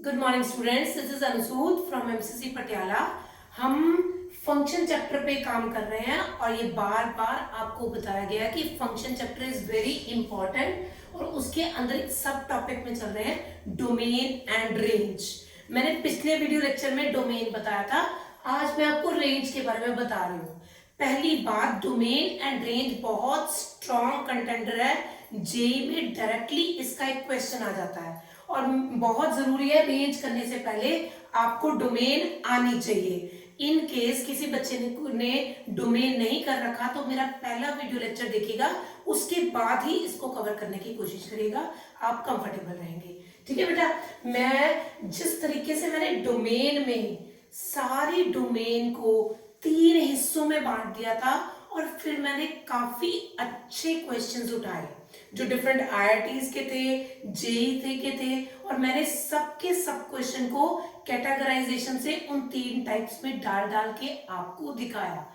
Good morning students, this is Anusood from MCC Patiala. हम function chapter पे काम कर रहे हैं और ये बार बार आपको बताया गया कि function chapter is very important और उसके अंदर एक सब टॉपिक में चल रहे हैं डोमेन एंड रेंज। मैंने पिछले वीडियो लेक्चर में डोमेन बताया था, आज मैं आपको रेंज के बारे में बता रही हूँ। पहली बात, डोमेन एंड रेंज बहुत स्ट्रॉन्ग कंटेंडर है, जेई में डायरेक्टली इसका एक क्वेश्चन आ जाता है और बहुत जरूरी है रेंज करने से पहले आपको डोमेन आनी चाहिए। इन केस किसी बच्चे ने डोमेन नहीं कर रखा तो मेरा पहला वीडियो लेक्चर देखिएगा, उसके बाद ही इसको कवर करने की कोशिश करिएगा, आप कंफर्टेबल रहेंगे। ठीक है बेटा, मैं जिस तरीके से मैंने डोमेन में सारी डोमेन को 3 हिस्सों में बांट दिया था और फिर मैंने काफी अच्छे क्वेश्चंस उठाए जो डिफरेंट आईआईटीज के थे, जेई के थे और मैंने सबके सब क्वेश्चन को कैटेगराइजेशन से उन 3 टाइप्स में डाल डाल के आपको दिखाया।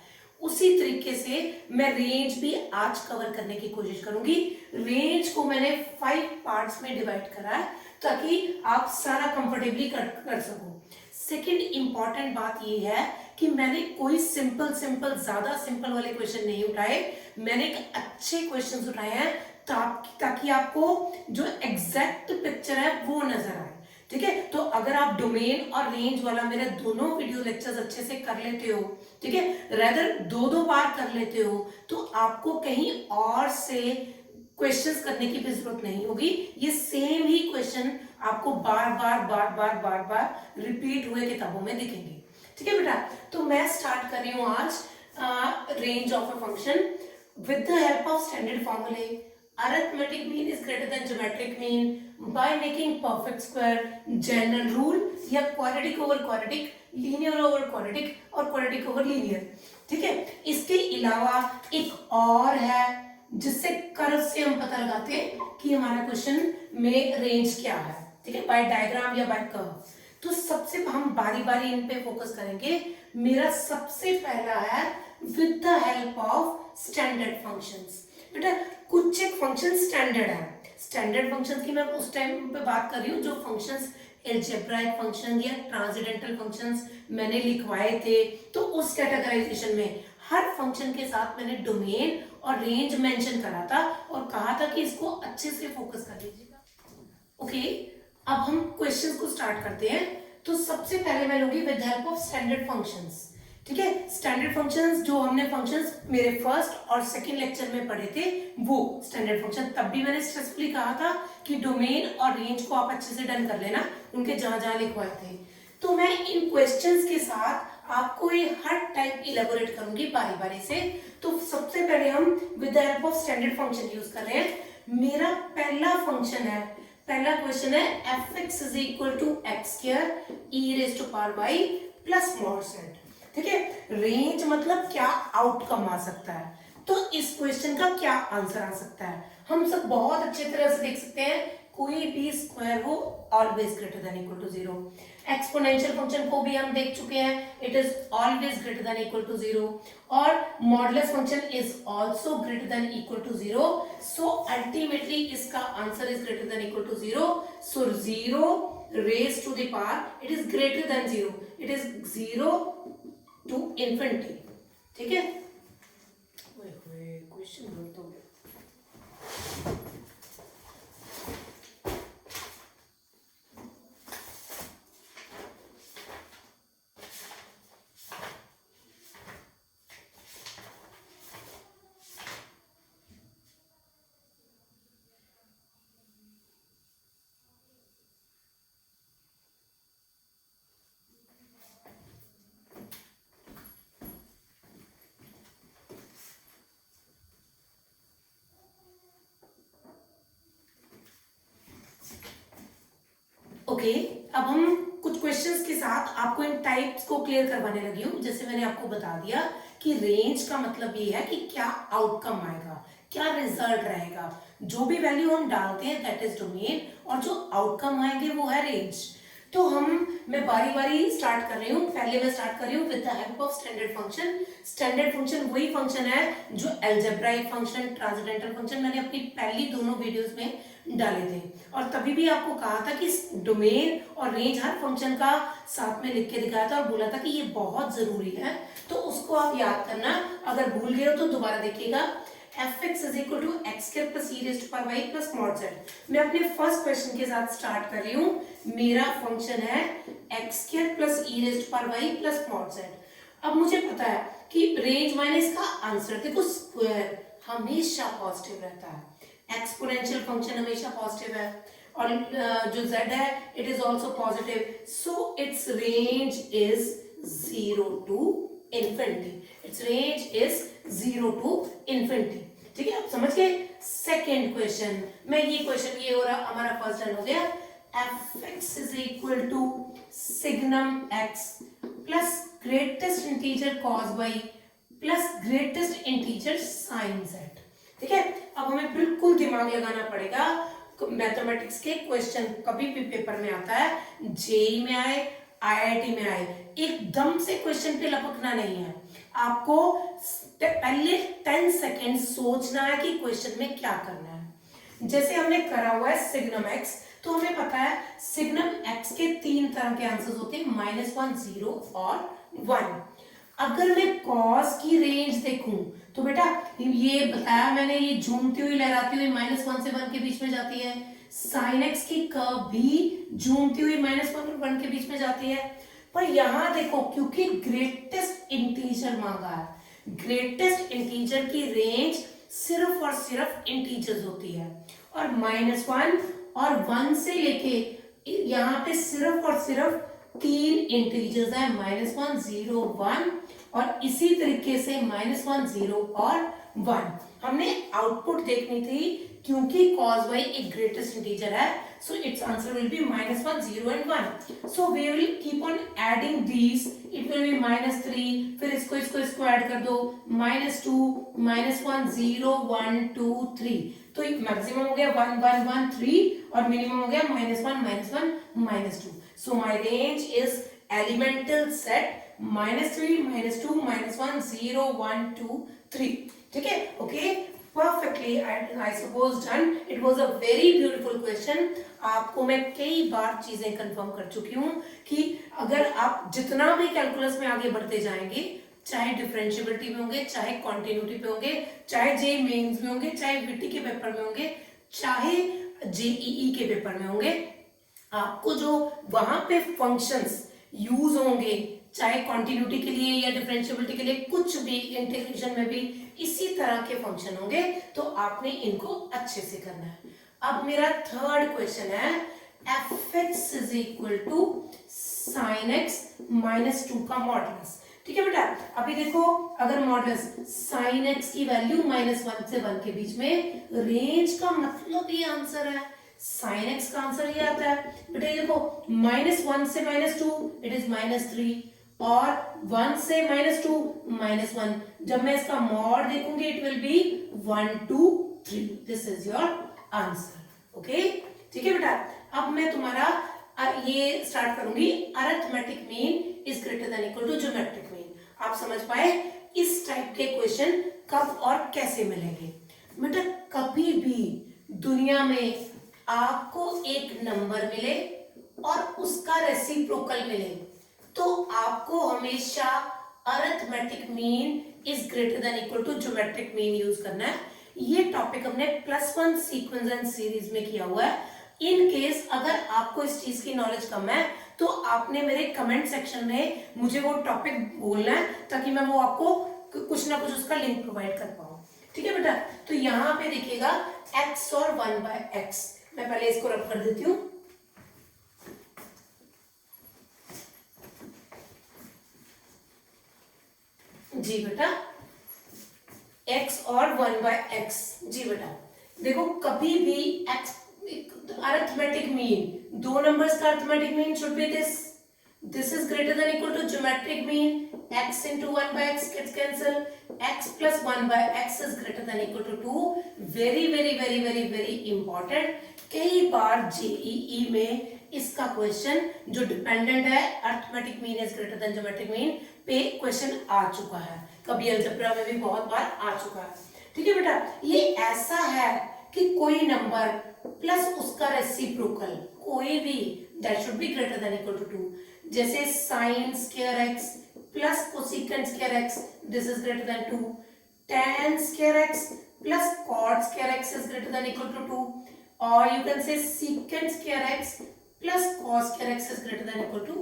उसी तरीके से मैं रेंज भी आज कवर करने की कोशिश करूंगी। रेंज को मैंने 5 पार्ट्स में डिवाइड करा है ताकि आप सारा कंफर्टेबली कर सको। सेकंड इंपॉर्टेंट बात ये है कि मैंने कोई सिंपल ज्यादा सिंपल वाले क्वेश्चन नहीं उठाए, मैंने एक अच्छे क्वेश्चन उठाए हैं ताकि आपको जो एग्जैक्ट पिक्चर है वो नजर आए। ठीक है, तो अगर आप डोमेन और रेंज वाला मेरे दोनों वीडियो लेक्चर्स अच्छे से कर लेते हो, ठीक है, रेदर 2-2 बार कर लेते हो, तो आपको कहीं और से क्वेश्चंस करने की भी जरूरत नहीं होगी। ये सेम ही क्वेश्चन आपको बार बार रिपीट हुए किताबों में दिखेंगे। ठीक है बेटा, तो मैं स्टार्ट कर रही हूं आज range of a function with the help of standard फॉर्मूले। Arithmetic mean is greater than geometric mean, by making perfect square, general rule या quadratic over quadratic, linear over quadratic और क्वाड्रेटिक ओवर लीनियर। ठीक है, इसके अलावा एक और है जिससे कर्व से हम पता लगाते हैं कि हमारा क्वेश्चन में रेंज क्या है। ठीक है, बाय डायग्राम या बाय कर्व। तो सबसे हम बारी बारी इन पे फोकस करेंगे। मेरा सबसे पहला है with the help of standard functions. बेटा कुछ एक फंक्शन स्टैंडर्ड है, स्टैंडर्ड फंक्शंस की मैं उस टाइम पे बात कर रही हूँ जो फंक्शंस एल्जेब्राइक फंक्शन या ट्रांसेंडेंटल फंक्शंस मैंने लिखवाए थे। तो उस कैटेगराइजेशन में हर फंक्शन के साथ मैंने डोमेन और रेंज मेंशन करा था और कहा था कि इसको अच्छे से फोकस कर लीजिएगा। ओके, अब हम क्वेश्चंस को स्टार्ट करते हैं। तो सबसे पहले मैं लूंगी with help of standard functions. ठीक है, स्टैंडर्ड फंक्शंस जो हमने फंक्शंस मेरे फर्स्ट और सेकंड लेक्चर में पढ़े थे वो स्टैंडर्ड फंक्शन, तब भी मैंने स्ट्रेसफुली कहा था कि डोमेन और रेंज को आप अच्छे से डन कर लेना, उनके जहां जहां लिखवाए थे। तो मैं इन क्वेश्चंस के साथ आपको ये हर टाइप इलेबोरेट करूंगी बारी बारी से। तो सबसे पहले हम with the help of standard function use कर रहे हैं। मेरा पहला फंक्शन है, पहला क्वेश्चन है f(x = x² e⁻y + mod z। ठीक है, रेंज मतलब क्या आउटकम आ सकता है, तो इस क्वेश्चन का क्या आंसर आ सकता है हम सब बहुत अच्छे तरह से देख सकते हैं। कोई भी स्क्वायर हो always greater than equal to 0। Exponential function को भी हम देख चुके हैं, it is always greater than equal to 0 और modulus function is also greater than equal to 0। So ultimately इसका answer is greater than equal to 0। So 0 raised to the power, it is greater than 0, it is 0 to infinity। ठीक है, question गलत हो गया। Okay, अब हम कुछ questions के साथ आपको इन टाइप्स को क्लियर करवाने लगी हूँ। जैसे मैंने आपको बता दिया कि रेंज का मतलब ये है कि क्या आउटकम आएगा, क्या रिजल्ट रहेगा, जो भी वैल्यू हम डालते हैं दैट इज डोमेन और जो आउटकम आएंगे वो है रेंज। तो मैं बारी बारी स्टार्ट कर रही हूँ। पहले मैं स्टार्ट कर रही हूँ with the help of standard function. Standard function वही फंक्शन है जो अलजेब्राइक फंक्शन, ट्रांसेंडेंटल फंक्शन मैंने अपनी पहली दोनों वीडियोस में डाले थे, और तभी भी आपको कहा था कि डोमेन और रेंज हर फंक्शन का साथ में लिख के दिखाया था और बोला था कि ये बहुत जरूरी है, तो उसको आप याद करना। अगर भूल गए हो तो दोबारा देखिएगा। fx is equal to x square plus e raised to power y plus mod z। मैं अपने फर्स्ट क्वेश्चन के साथ स्टार्ट कर रही हूँ। मेरा फंक्शन है x square plus e raised to power y plus mod z। अब मुझे पता है कि रेंज माइनस का आंसर देखो, स्क्वायर हमेशा पॉजिटिव रहता है, एक्सपोनेंशियल फंक्शन हमेशा पॉजिटिव है, और जो z है it is also positive, so it's range is 0 to infinity। It's range is 0 to infinity। ठीक है, आप समझ गए। सेकेंड क्वेश्चन में ये क्वेश्चन ये हो रहा, हमारा फर्स्ट रन हो गया। fx is equal to signum x plus greatest integer cos y plus greatest integer sin z। ठीक है, अब हमें बिल्कुल दिमाग लगाना पड़ेगा। मैथमेटिक्स के क्वेश्चन कभी भी पेपर में आता है, जेई में आए, आईआईटी में आए, एकदम से क्वेश्चन पे लपकना नहीं है। आपको पहले 10 सेकेंड सोचना है कि क्वेश्चन में क्या करना है। जैसे हमने करा हुआ है सिग्नम एक्स, तो हमें पता है सिग्नम एक्स के 3 तरह के आंसर्स होते हैं, -1, 0 और 1। अगर मैं कॉस की रेंज देखूं तो बेटा ये बताया मैंने, ये झूमती हुई लहराती हुई -1 से 1 के बीच में जाती है। साइन एक्स की कर्व भी झूमती हुई -1 और 1 के बीच में जाती है। पर यहां देखो, क्योंकि ग्रेटेस्ट इंटीजर मांगा है, ग्रेटेस्ट इंटीजर की रेंज सिर्फ और सिर्फ इंटीजर्स होती है, और -1 और 1 से लेके यहाँ पे सिर्फ और सिर्फ 3 इंटीजर्स है, -1, 0, 1, और इसी तरीके से -1, 0 और 1। हमने आउटपुट देखनी थी, क्योंकि cos y एक ग्रेटेस्ट इंटीजर है, so its answer will be -1, 0 and 1। so we will keep on adding these, it will be -3, फिर इसको ऐड कर दो, -2, -1, 0, 1, 2, 3, तो मैक्सिमम हो गया 1, 1, 1, 3, और मिनिमम हो गया -1, -1, -2। so my range is elemental set -3, -2, -1, 0, 1, 2, 3। ठीक है, okay, perfectly I suppose done। it was a very beautiful question। आपको मैं कई बार चीजें कंफर्म कर चुकी हूँ कि अगर आप जितना भी कैलकुलस में आगे बढ़ते जाएंगे, चाहे डिफरेंशिएबिलिटी में होंगे, चाहे कॉन्टिन्यूटी पे होंगे, चाहे जे मेंस में होंगे, चाहे बीटी के पेपर में होंगे, चाहे जेईई के पेपर में होंगे, आपको जो वहां पे फंक्शंस यूज होंगे, चाहे कॉन्टिन्यूटी के लिए या डिफरेंशिएबिलिटी के लिए, कुछ भी इंटीग्रेशन में भी इसी तरह के फंक्शन होंगे, तो आपने इनको अच्छे से करना है। अब मेरा थर्ड क्वेश्चन है, fx is equal to sin x -2 का मॉडुलस। ठीक है बेटा, अभी देखो, अगर मॉडुलस sin x की वैल्यू -1 से 1 के बीच में, रेंज का मतलब ये आंसर है, sin x का आंसर ये आता है। बेटा ये देखो, -1 से -2 इट इज -3, और 1 से -2 -1। जब मैं इसका मॉड देखूंगी it will be 1, 2, 3। This is your answer. Okay, ठीक है बेटा, अब मैं तुम्हारा ये स्टार्ट करूंगी, arithmetic mean is greater than equal to geometric mean. आप समझ पाए इस टाइप के क्वेश्चन कब और कैसे मिलेंगे। बेटा कभी भी दुनिया में आपको एक नंबर मिले और उसका रेसिप्रोकल मिले, तो आपको हमेशा arithmetic mean is greater than equal to geometric mean use करना है। ये टॉपिक हमने +1 सीक्वेंस एंड सीरीज में किया हुआ है। इन केस अगर आपको इस चीज की नॉलेज कम है, तो आपने मेरे कमेंट सेक्शन में मुझे वो टॉपिक बोलना है, ताकि मैं वो आपको कुछ ना कुछ उसका लिंक प्रोवाइड कर पाऊं। ठीक है बेटा, तो यहाँ पे देखिएगा x और 1/x, मैं पहले इसको रब कर देती हूँ। जी बेटा, x और 1/x। जी बेटा देखो, कभी भी x अरिथमेटिक मीन, दो नंबर्स का arithmetic mean should be this is greater than equal to geometric mean, x into 1/x gets cancel, x plus 1/x is greater than equal to 2। very very very very very important। कई बार JEE में इसका question जो dependent है arithmetic mean is greater than geometric mean पे question आ चुका है, कभी algebra में भी बहुत बार आ चुका है। ठीक है बेटा, ये ऐसा है कि कोई नंबर प्लस उसका रेसिप्रोकल कोई भी that should be greater than equal to 2, जैसे sine square x plus cosecant square x, this is greater than 2, tan square x plus cot square x is greater than equal to 2, or you can say secant square x plus cos square x is greater than equal to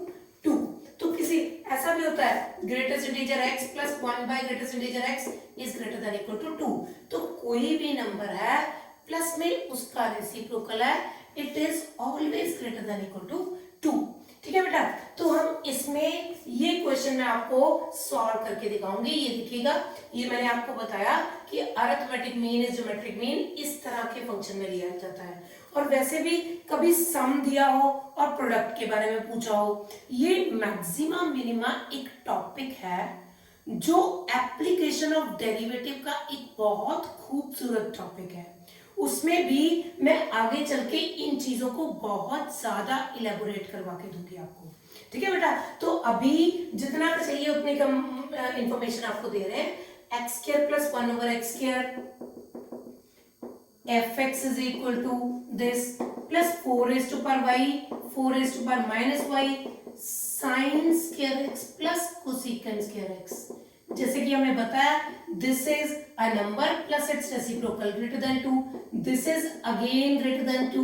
2। तो किसी ऐसा भी होता है greatest integer x plus 1 by greatest integer x is greater than equal to 2। तो कोई भी number है प्लस में उसका रेसिप्रोकल है, it is always greater than equal to 2। ठीक है बेटा, तो हम इसमें ये क्वेश्चन मैं आपको सॉल्व करके दिखाऊंगी। ये देखिएगा, ये मैंने आपको बताया कि arithmetic mean is geometric mean इस तरह के फंक्शन में लिया जाता है। और वैसे भी कभी सम दिया हो और प्रोडक्ट के बारे में पूछा हो, ये मैक्सिमा मिनिमा एक टॉपिक है जो एप्लीकेशन ऑफ डेरिवेटिव का एक बहुत खूबसूरत टॉपिक है। उसमें भी मैं आगे चल के इन चीजों को बहुत ज्यादा इलेबोरेट करवा के दूंगी आपको। ठीक है बेटा, तो अभी जितना चाहिए उतनी कम इंफॉर्मेशन आपको दे रहे हैं। X square plus 1 over x square f x is equal to this plus 4 raise to power y 4 raise to power minus y sine square x plus cosecant square x. जैसे कि हमने बताया this is a number plus its reciprocal greater than 2, this is again greater than 2,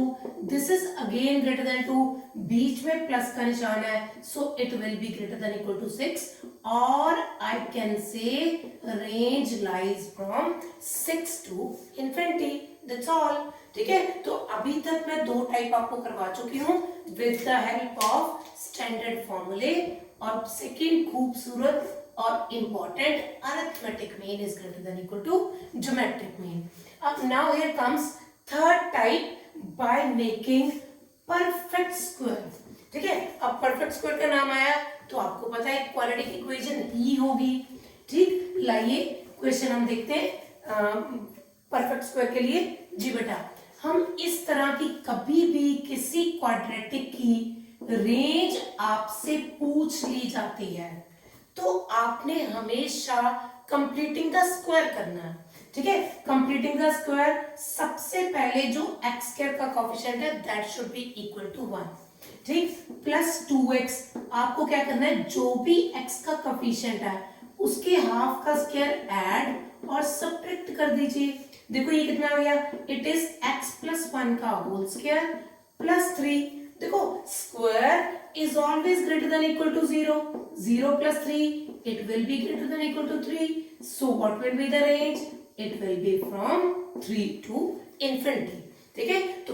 this is again greater than 2, बीच में plus का निशान है, so it will be greater than equal to 6, और I can say range lies from 6 to infinity, that's all. ठीक है, तो अभी तक मैं 2 टाइप आपको करवा चुकी हूँ with the help of standard फॉर्मूले, और सेकेंड खूबसूरत और important arithmetic mean is greater than equal to geometric mean। अब now here comes third type by making perfect square। ठीक है, अब perfect square का नाम आया तो आपको पता है क्वाड्रेटिक इक्वेशन ही होगी। ठीक, लाइए क्वेश्चन हम देखते हैं परफेक्ट स्क्वायर के लिए। जी बेटा, हम इस तरह की कभी भी किसी क्वाड्रेटिक की रेंज आपसे पूछ ली जाती है तो आपने हमेशा कंप्लीटिंग द स्क्वायर करना है। ठीक है, कंप्लीटिंग द स्क्वायर सबसे पहले जो एक्स स्क्वायर का कोएफिशिएंट है that should be equal to 1। ठीक, प्लस 2x आपको क्या करना है, जो भी x का कोएफिशिएंट है उसके हाफ का स्क्वायर ऐड और सब्ट्रैक्ट कर दीजिए। देखो ये कितना आ गया, इट इज x प्लस 1 का होल स्क्वायर प्लस 3। देखो square is always greater than equal to 0, 0 plus 3 it will be greater than equal to 3, so what will be the range, it will be from 3 to infinity। ठीक है, तो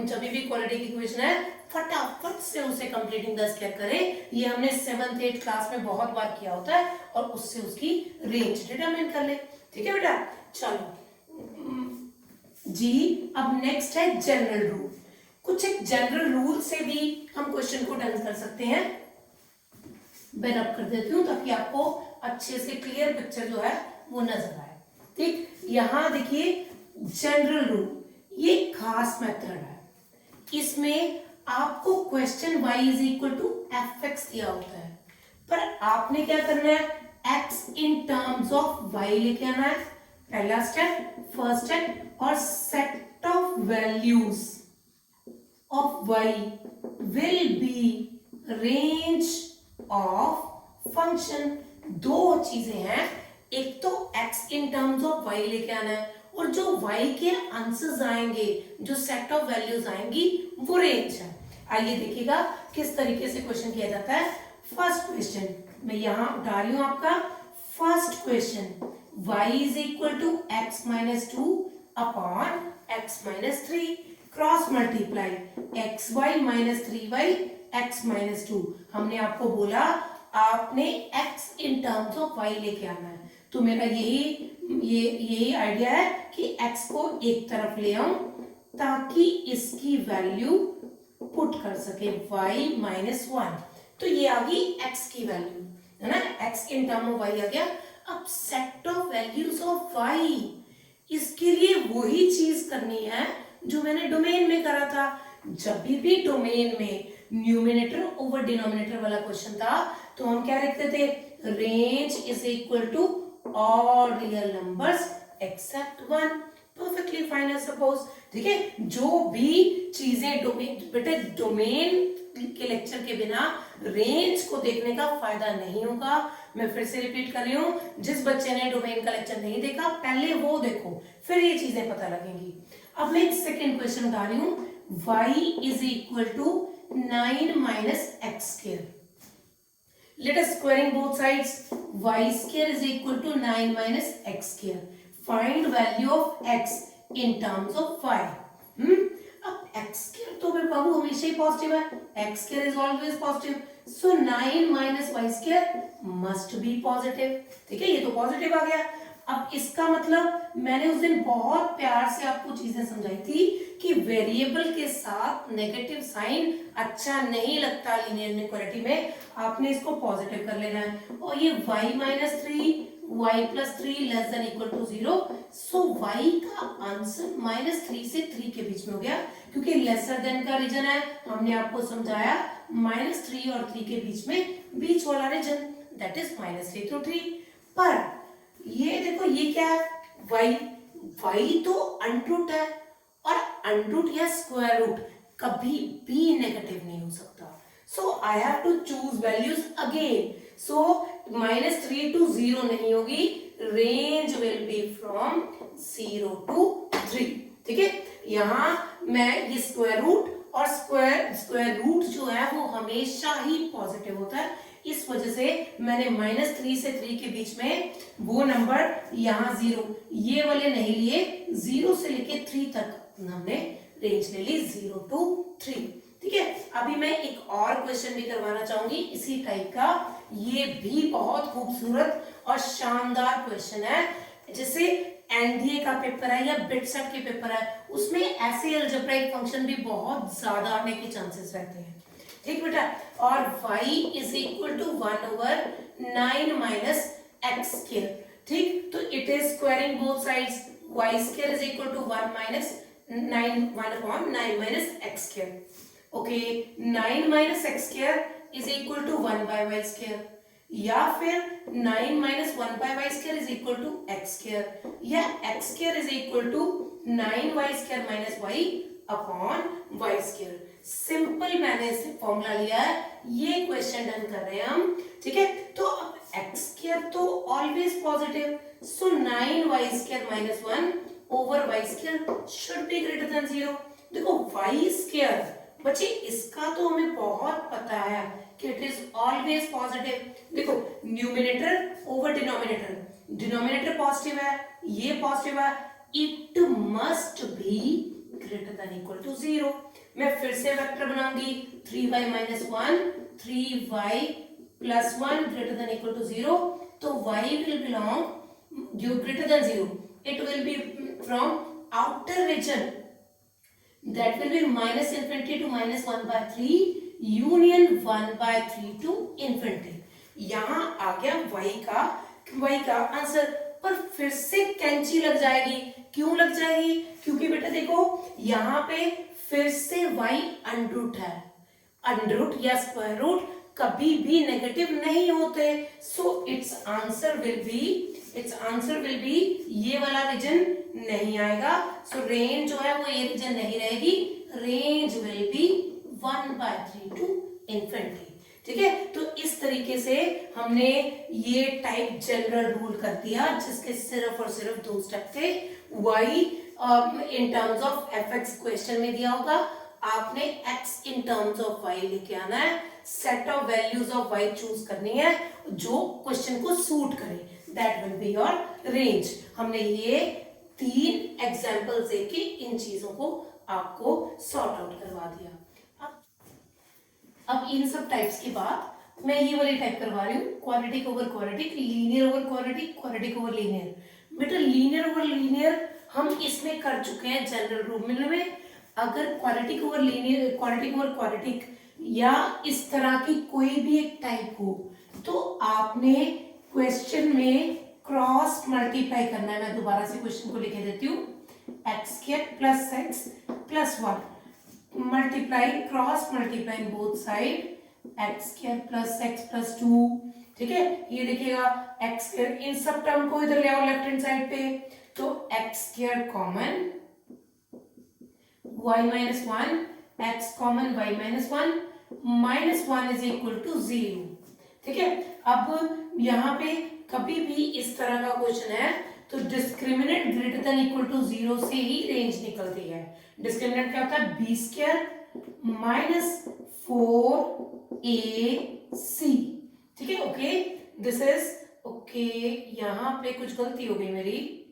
जब भी quadratic equation है फटाफट से उसे कंप्लीटिंग द स्क्वायर करें। ये हमने 7th 8th क्लास में बहुत बार किया होता है और उससे उसकी रेंज डिटरमाइन कर ले। ठीक है बेटा, चलो जी, अब नेक्स्ट है जनरल रूल। कुछ एक जनरल रूल से भी हम क्वेश्चन को डन कर सकते हैं। मैं रब कर देती हूँ ताकि आपको अच्छे से क्लियर पिक्चर जो है वो नजर आए। ठीक, यहां देखिए जनरल रूल, ये खास मेथड है। इसमें आपको question y is equal to f x दिया होता है, पर आपने क्या करना है, x in terms of y लेके आना है, पहला स्टेप, फर्स्ट स्टेप, और set of values of y will be range of function। दो चीजें हैं, एक तो x in terms of y लेके आना है और जो y के आंसर्स आएंगे, जो सेट ऑफ वैल्यूज आएंगी वो रेंज है। आइए देखिएगा किस तरीके से क्वेश्चन किया जाता है। फर्स्ट क्वेश्चन मैं यहां उठा रही हूं आपका first question, y is equal to x minus 2 upon x minus 3, cross multiply x y minus 3y x minus 2। हमने आपको बोला आपने x in terms of y लेके आना है, तो मेरा यही आइडिया है कि x को एक तरफ ले आऊं ताकि इसकी वैल्यू पुट कर सके y माइनस 1। तो ये आ गई x की वैल्यू है ना, x in term of y आ गया। अब set of values of y, इसके लिए वही चीज करनी है जो मैंने डोमेन में करा था जब भी डोमेन में न्यूमिनेटर ओवर डिनोमिनेटर वाला क्वेश्चन था तो हम क्या लिखते थे, range is equal to all real numbers except one. Perfectly fine है सपोज। ठीक है, जो भी चीजें डोमेन, बेटे डोमेन के लेक्चर के बिना रेंज को देखने का फायदा नहीं होगा। मैं फिर से रिपीट कर रही हूं, जिस बच्चे ने डोमेन का लेक्चर नहीं देखा पहले वो देखो, फिर ये चीजें पता लगेंगी। अब मैं एक सेकेंड क्वेश्चन उठा रही हूं, y is equal to 9 minus x square. Let us squaring both sides. Y square is equal to 9 minus x square. Find value of x in terms of y. अब x square तो मैं बाबू हमेशा ही positive है, x square is always positive. So 9 minus y square must be positive. ठीक है, ये तो positive आ गया। अब इसका मतलब मैंने उस दिन बहुत प्यार से आपको चीजें समझाई थी कि वेरिएबल के साथ नेगेटिव साइन अच्छा नहीं लगता लीनियर इनइक्वालिटी में, आपने इसको पॉजिटिव कर लेना है। और ये y minus 3 y plus 3 less than equal to 0, so y का आंसर माइनस 3 से 3 के बीच में हो गया, क्योंकि लेसर देन का रीजन है। हमने आपको समझाया माइनस 3 और 3 के बीच में बीच वाला region, that is minus 3 to 3। पर ये देखो ये क्या है, y तो अंडरूट है, और अंडरूट या स्क्वायर रूट कभी भी नेगेटिव नहीं हो सकता। So I have to choose values again. So minus 3 to 0 नहीं होगी, range will be from 0 to 3। ठीक है, यहां मैं ये स्क्वायर रूट और स्क्वायर रूट जो है वो हमेशा ही पॉजिटिव होता है, इस वजह से मैंने माइनस 3 से 3 के बीच में वो नंबर यहाँ 0 ये वाले नहीं लिए, 0 से लेके 3 तक हमने रेंज ले ली 0 to 3। ठीक है, अभी मैं एक और क्वेश्चन भी करवाना चाहूंगी इसी टाइप का। ये भी बहुत खूबसूरत और शानदार क्वेश्चन है, जैसे एनडीए का पेपर है या बिटसेट के पेपर है, उसमें ऐसे अलजेब्राइक फंक्शन भी बहुत ज्यादा आने के चांसेस रहते हैं। ठीक बेटा, और y is equal to 1 over 9 minus x square. ठीक, तो it is squaring both sides, y square is equal to 1 minus 1 upon 9 minus x square. Okay, 9 minus x square is equal to 1 by y square, या फिर 9 minus 1 by y square is equal to x square, या x square is equal to 9 y square minus y upon Y square. Simple मैंने इसे formula लिया है, ये question done कर रहे हैं हम। ठीक है, तो अब एक्स स्क्वायर तो always positive, so 9y square minus 1 over y square should be greater than 0। देखो y स्क्वायर बच्चे इसका तो हमें बहुत पता है कि इट इज ऑलवेज पॉजिटिव। देखो numerator over denominator, denominator positive है, ये पॉजिटिव है, it must be greater than equal to 0। मैं फिर से वेक्टर बनाऊंगी, 3y minus 1 3y plus 1 greater than equal to 0, तो y विल बिलोंग जो greater than 0, it will be from outer region, that will be minus infinity to minus 1 by 3 union 1 by 3 to infinity. यहां आ गया y का answer. पर फिर से कैंची लग जाएगी, क्यों लग जाएगी? क्योंकि बेटा देखो यहाँ पे फिर से y अंडरूट है, अंडरूट या स्क्वायर रूट कभी भी नेगेटिव नहीं होते, so it's answer will B ये वाला रीजन नहीं आएगा। सो रेंज जो है वो ये रीजन नहीं रहेगी, range will be 1 by 3 to infinity. ठीक है, तो इस तरीके से हमने ये टाइप जनरल रूल कर दिया, जिसके सिर्फ और सिर्फ 2 स्टेप थे। y in terms of fx question में दिया होगा, आपने x in terms of y लेके आना है, set of values of y choose करनी है जो क्वेश्चन को सूट करे, that will be your range. हमने ये 3 एग्जांपल देके इन चीजों को आपको सॉर्ट आउट करवा दिया। अब इन सब टाइप्स के बाद मैं ये वाली टाइप करवा रही हूँ, quadratic over quadratic, linear over quadratic, quadratic over linear. बेटा लीनियर ओवर लीनियर हम इसमें कर चुके हैं जनरल रूल में। अगर quadratic over linear, quadratic over quadratic या इस तरह की कोई भी एक टाइप हो, तो आपने क्वेश्चन में क्रॉस मल्टीप्लाई करना है। मैं दोबारा से क्वेश्चन को लिखे देती हूँ, x square plus x plus 1 multiply cross multiply both side x square plus x plus 2, ठीक है। ये देखिएगा एक्स स्क्वायर, इन सब टर्म को इधर ले आओ लेफ्ट हैंड साइड पे, तो x square common y minus 1, x common y minus 1, minus 1 is equal to 0, ठीक है। अब यहाँ पे कभी भी इस तरह का क्वेश्चन है तो discriminant greater than equal to 0 से ही रेंज निकलती है। डिस्क्रिमिनेंट क्या होता है, बी स्क्वायर माइनस 4ac, ठीक है। Okay, this is okay. यहाँ पे कुछ गलती हो गई मेरी,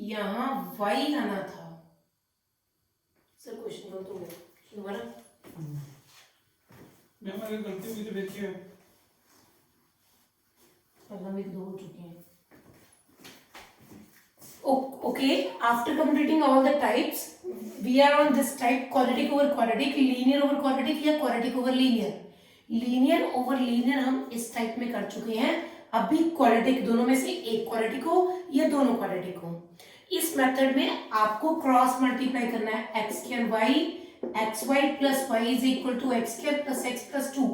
यहाँ y आना था सर, क्वेश्चन गलत हो गया दोबारा। मैम अगर गलती हुई तो देखिए, मेरे 2 हो चुके हैं। Okay, after completing all the types, we are on this type quadratic over quadratic, linear over quadratic या quadratic over linear। linear over linear हम इस टाइप में कर चुके हैं। अभी quadratic दोनों में से एक quadratic हो या दोनों quadratic हो। इस मेथड में आपको क्रॉस मल्टीप्लाई करना है, x square y, x y plus y is equal to x square plus x plus 2,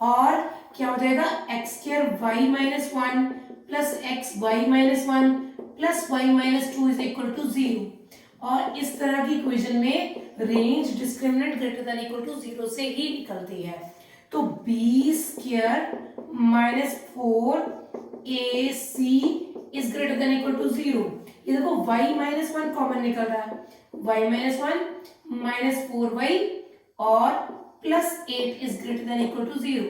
और क्या हो जाएगा, x square y minus 1 plus x y minus 1 plus y minus 2 is equal to 0। और इस तरह की इक्वेशन में range discriminant greater than equal to 0 से ही निकलती है। तो b square minus 4ac is greater than equal to 0। ये देखो y माइनस 1 कॉमन निकल रहा है, y माइनस 1 माइनस 4y और plus 8 is greater than equal to 0,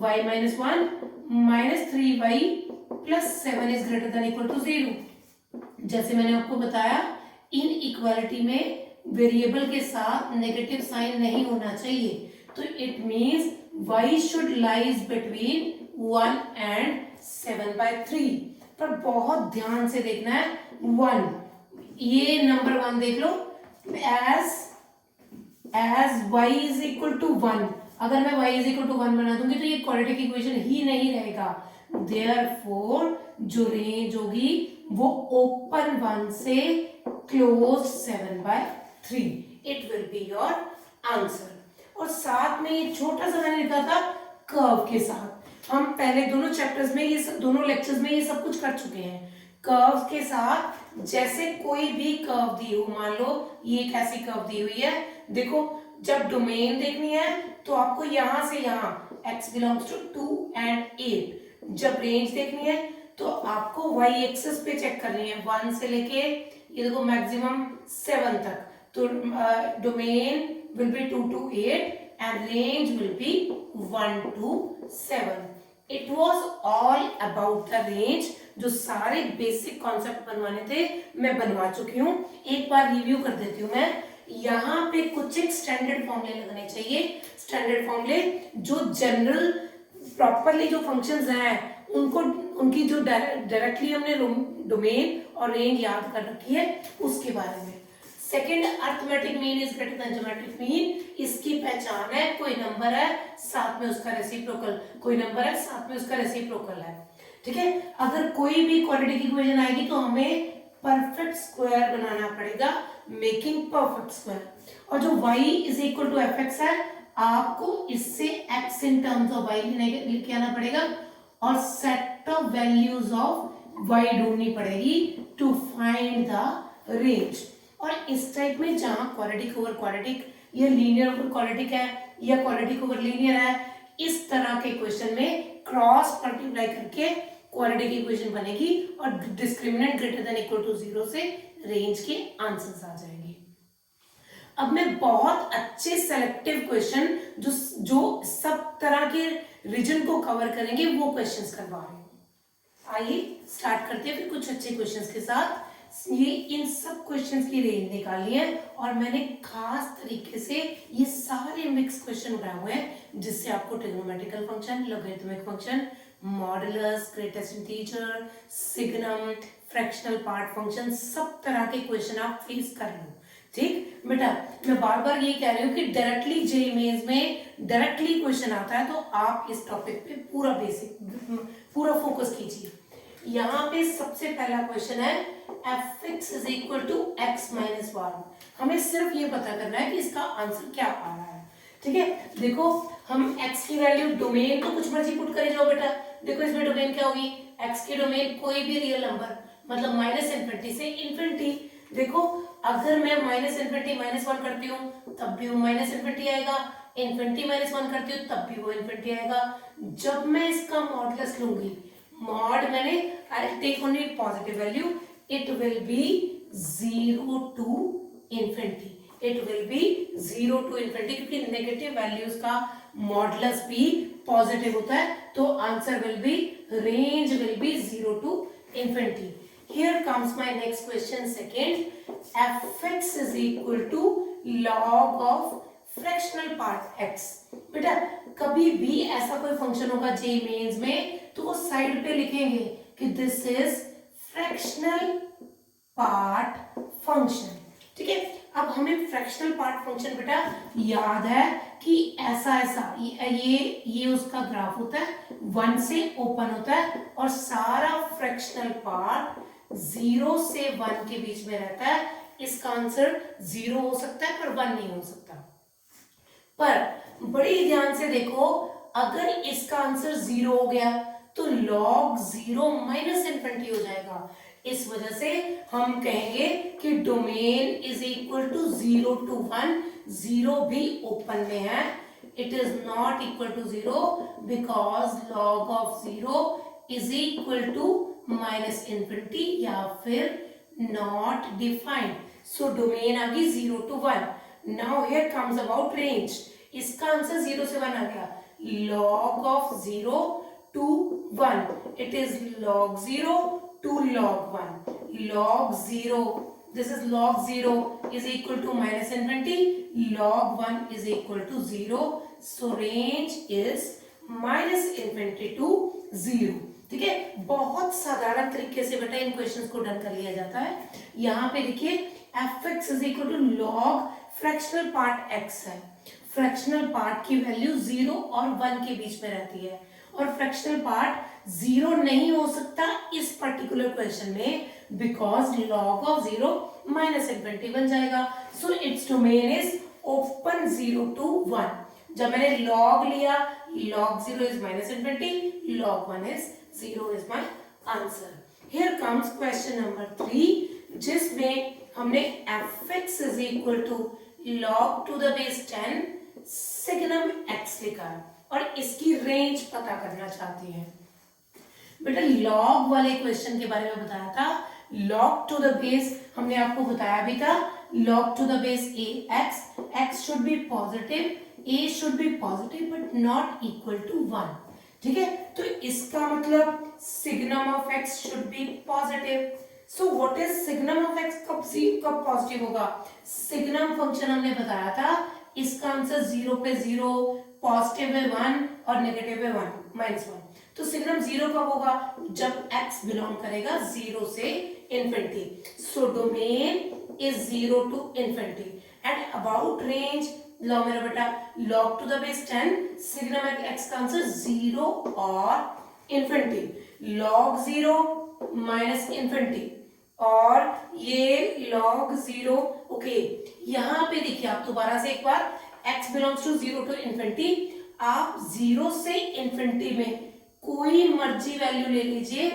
y minus 1 minus 3y plus 7 is greater than equal to 0। जैसे मैंने आपको बताया, इन इक्वालिटी में वेरिएबल के साथ नेगेटिव साइन नहीं होना चाहिए, तो it means y should lies between 1 and 7/3। पर बहुत ध्यान से देखना है, 1, ये नंबर 1 देख लो, as y is equal to 1, अगर मैं y इज इक्वल टू 1 बना दूंगी तो ये क्वाड्रेटिक इक्वेशन ही नहीं रहेगा। देयरफॉर जो रेंज होगी वो ओपन 1 से close 7/3, it will be your answer. और साथ में ये छोटा सा मैंने लिखा था कर्व के साथ। हम पहले दोनों चैप्टर्स में ये दोनों लेक्चर्स में ये सब कुछ कर चुके हैं। कर्व के साथ जैसे कोई भी कर्व दी हो, मान लो ये एक ऐसी कर्व दी हुई है, देखो जब डोमेन देखनी है तो आपको यहां से यहां x बिलोंग्स टू 2 and 8, जब रेंज देखनी है तो आपको y एक्सिस पे चेक करनी है, 1 से लेके ये देखो मैक्सिमम 7 तक। तो domain will be 2 to 8 and range will be 1 to 7. It was all about the range। जो सारे बेसिक कॉन्सेप्ट बनवाने थे मैं बनवा चुकी हूँ, एक बार रिव्यू कर देती हूँ मैं। यहाँ पे कुछ एक स्टैंडर्ड फॉर्मूले लगने चाहिए, स्टैंडर्ड फॉर्मूले जो जनरल प्रॉपरली जो फंक्शंस हैं उनको, उनकी जो डायरेक्टली हमने डोमेन और रेंज याद कर रखी है उसके बारे में। Second, arithmetic mean is greater than geometric mean, इसकी पहचान है, कोई नंबर है साथ में उसका रेसिप्रोकल, कोई नंबर है साथ में उसका रेसिप्रोकल है, ठीक है। अगर कोई भी क्वाड्रेटिक इक्वेशन आएगी तो हमें परफेक्ट स्क्वायर बनाना पड़ेगा, मेकिंग परफेक्ट स्क्वायर। और जो y is equal to fx है, आपको इससे x in terms of y लेके आना पड़ेगा और set of values of y ढूंढनी पड़ेगी टू फाइंड द रेंज। और इस टाइप में जहां क्वाड्रेटिक ओवर क्वाड्रेटिक या लीनियर ओवर क्वाड्रेटिक है या क्वाड्रेटिक ओवर लीनियर है, इस तरह के क्वेश्चन में क्रॉस मल्टीप्लाई करके क्वाड्रेटिक इक्वेशन बनेगी और discriminant greater than equal to 0 से रेंज के आंसर्स आ जाएंगे। अब मैं बहुत अच्छे सेलेक्टिव क्वेश्चन जो सब तरह के रीजन को कवर करेंगे वो क्वेश्चंस करवा रही हूँ। आइए स्टार्ट करते हैं फिर कुछ अच्छे क्वेश्चंस के साथ। ये इन सब क्वेश्चंस की रेंज निकाली है और मैंने खास तरीके से ये सारे मिक्स क्वेश्चन उठाए हुए हैं जिससे आपको trigonometrical function, logarithmic function, modulus, greatest integer, signum, fractional part function, सब तरह के क्वेश्चन आप फेस कर लो। ठीक बेटा, मैं बार बार ये कह रही हूँ कि डायरेक्टली जेईई मेंस में डायरेक्टली क्वेश्चन आता है तो आप इस टॉपिक पे पूरा फोकस कीजिए। यहाँ पे सबसे पहला क्वेश्चन है fx is equal to x minus 1। हमें सिर्फ ये पता करना है कि इसका आंसर क्या आ रहा है। ठीक है, देखो हम x की वैल्यू, डोमेन तो कुछ मर्जी पुट करे जाओ बेटा। देखो इसमें डोमेन क्या होगी, x की डोमेन कोई भी रियल नंबर, मतलब माइनस इन्फिनिटी से इन्फिनिटी। देखो अगर मैं माइनस इन्फिनिटी माइनस 1 करती हूँ तब भी वो माइनस इन्फिनिटी आएगा, इन्फिनिटी माइनस 1 करती हूँ तब भी वो इन्फिनिटी आएगा। जब मैं इसका मॉडुलस लूंगी, मॉड मैंने I take only positive value, it will be 0 to infinity, it will be 0 to infinity, क्योंकि नेगेटिव वैल्यूज का मॉडुलस भी पॉजिटिव होता है, तो answer will be, range will be 0 to infinity. Here comes my next question, second, fx is equal to log of fractional part x। बेटा कभी भी ऐसा कोई फंक्शन होगा जे मेंस में तो वो साइड पे लिखेंगे कि this is fractional part function. ठीक है, अब हमें फ्रैक्शनल पार्ट फंक्शन बेटा याद है कि ऐसा ऐसा ये उसका ग्राफ होता है, 1 से ओपन होता है और सारा फ्रैक्शनल पार्ट 0 से 1 के बीच में रहता है। इसका आंसर 0 हो सकता है पर 1 नहीं हो सकता। पर बड़ी ध्यान से देखो, अगर इसका आंसर 0 हो गया तो log 0 माइनस इन्फिनिटी हो जाएगा। इस वजह से हम कहेंगे कि domain is equal to 0 to 1, 0 भी ओपन में है, it is not equal to 0 because log of 0 is equal to minus infinity या फिर नॉट डिफाइंड। सो डोमेन आ गई 0 to 1। Now here comes about range. इसका आंसर 0 से 1 आ गया, log of 0 to 1, it is log 0 to log 1, log 0, this is log 0 is equal to minus infinity, log 1 is equal to 0, so range is minus infinity to 0। ठीक है, बहुत साधारण तरीके से बेटा इन क्वेश्चंस को डन कर लिया जाता है। यहाँ पे देखिए fx is equal to log fractional part x है, फ्रैक्शनल पार्ट की वैल्यू 0 और 1 के बीच में रहती है और फ्रैक्शनल पार्ट 0 नहीं हो सकता इस पर्टिकुलर क्वेश्चन में, because log of 0 minus infinity बन जाएगा। So it's domain is open 0 to 1। जब मैंने log लिया, log 0 is minus infinity, log 1 is 0 is my answer. Here comes question number 3, जिसमें हमने fx is equal to log to the base 10 signum x लिखा है और इसकी रेंज पता करना चाहते हैं। बेटा log वाले क्वेश्चन के बारे में बताया था, log टू द बेस हमने आपको बताया भी था, log to the base x should be positive, a should be positive but not equal to 1। ठीक है, तो इसका मतलब signum of x should be positive. So what is signum of x, कब पॉजिटिव होगा? सिग्नम फंक्शन हमने बताया था, इसका आंसर 0 पे 0, पॉजिटिव में 1 और नेगेटिव में 1 माइनस 1। तो सिग्नम 0 कब होगा? जब x बिलोंग करेगा 0 से infinity. So domain is 0 to infinity and about range, लो मेरा बेटा log to the base 10 signum x का आंसर 0 और इन्फिनिटी, log 0 माइनस इन्फिनिटी और ये log 0। ओके, यहाँ पे देखिए आप दोबारा से एक बार, x belongs to 0 to infinity, आप 0 से इन्फिनिटी में कोई मर्जी वैल्यू ले लीजिए,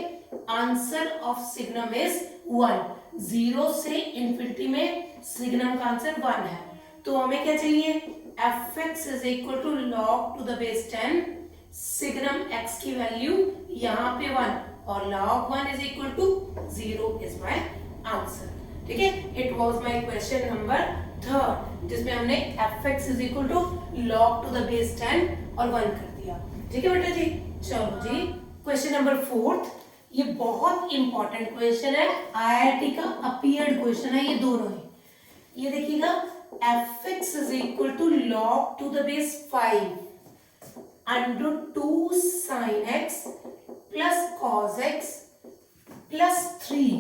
आंसर ऑफ सिग्नम इज 1। 0 से इन्फिनिटी में सिग्नम का आंसर 1 है, तो हमें क्या चाहिए? fx is equal to log to the base 10 signum x की वैल्यू यहाँ पे 1 और log 1 is equal to 0 is my answer। ठीक है, it was my question number 3, जिसमें हमने fx is equal to log to the base 10 और 1 कर दिया। ठीक है बेटा जी, चलो जी क्वेश्चन नंबर 4, ये बहुत इंपॉर्टेंट क्वेश्चन है, IIT का अपीयर्ड क्वेश्चन है, ये दोनों है। ये देखिएगा, fx is equal to log to the base 5 under 2 sin x plus cos x plus 3,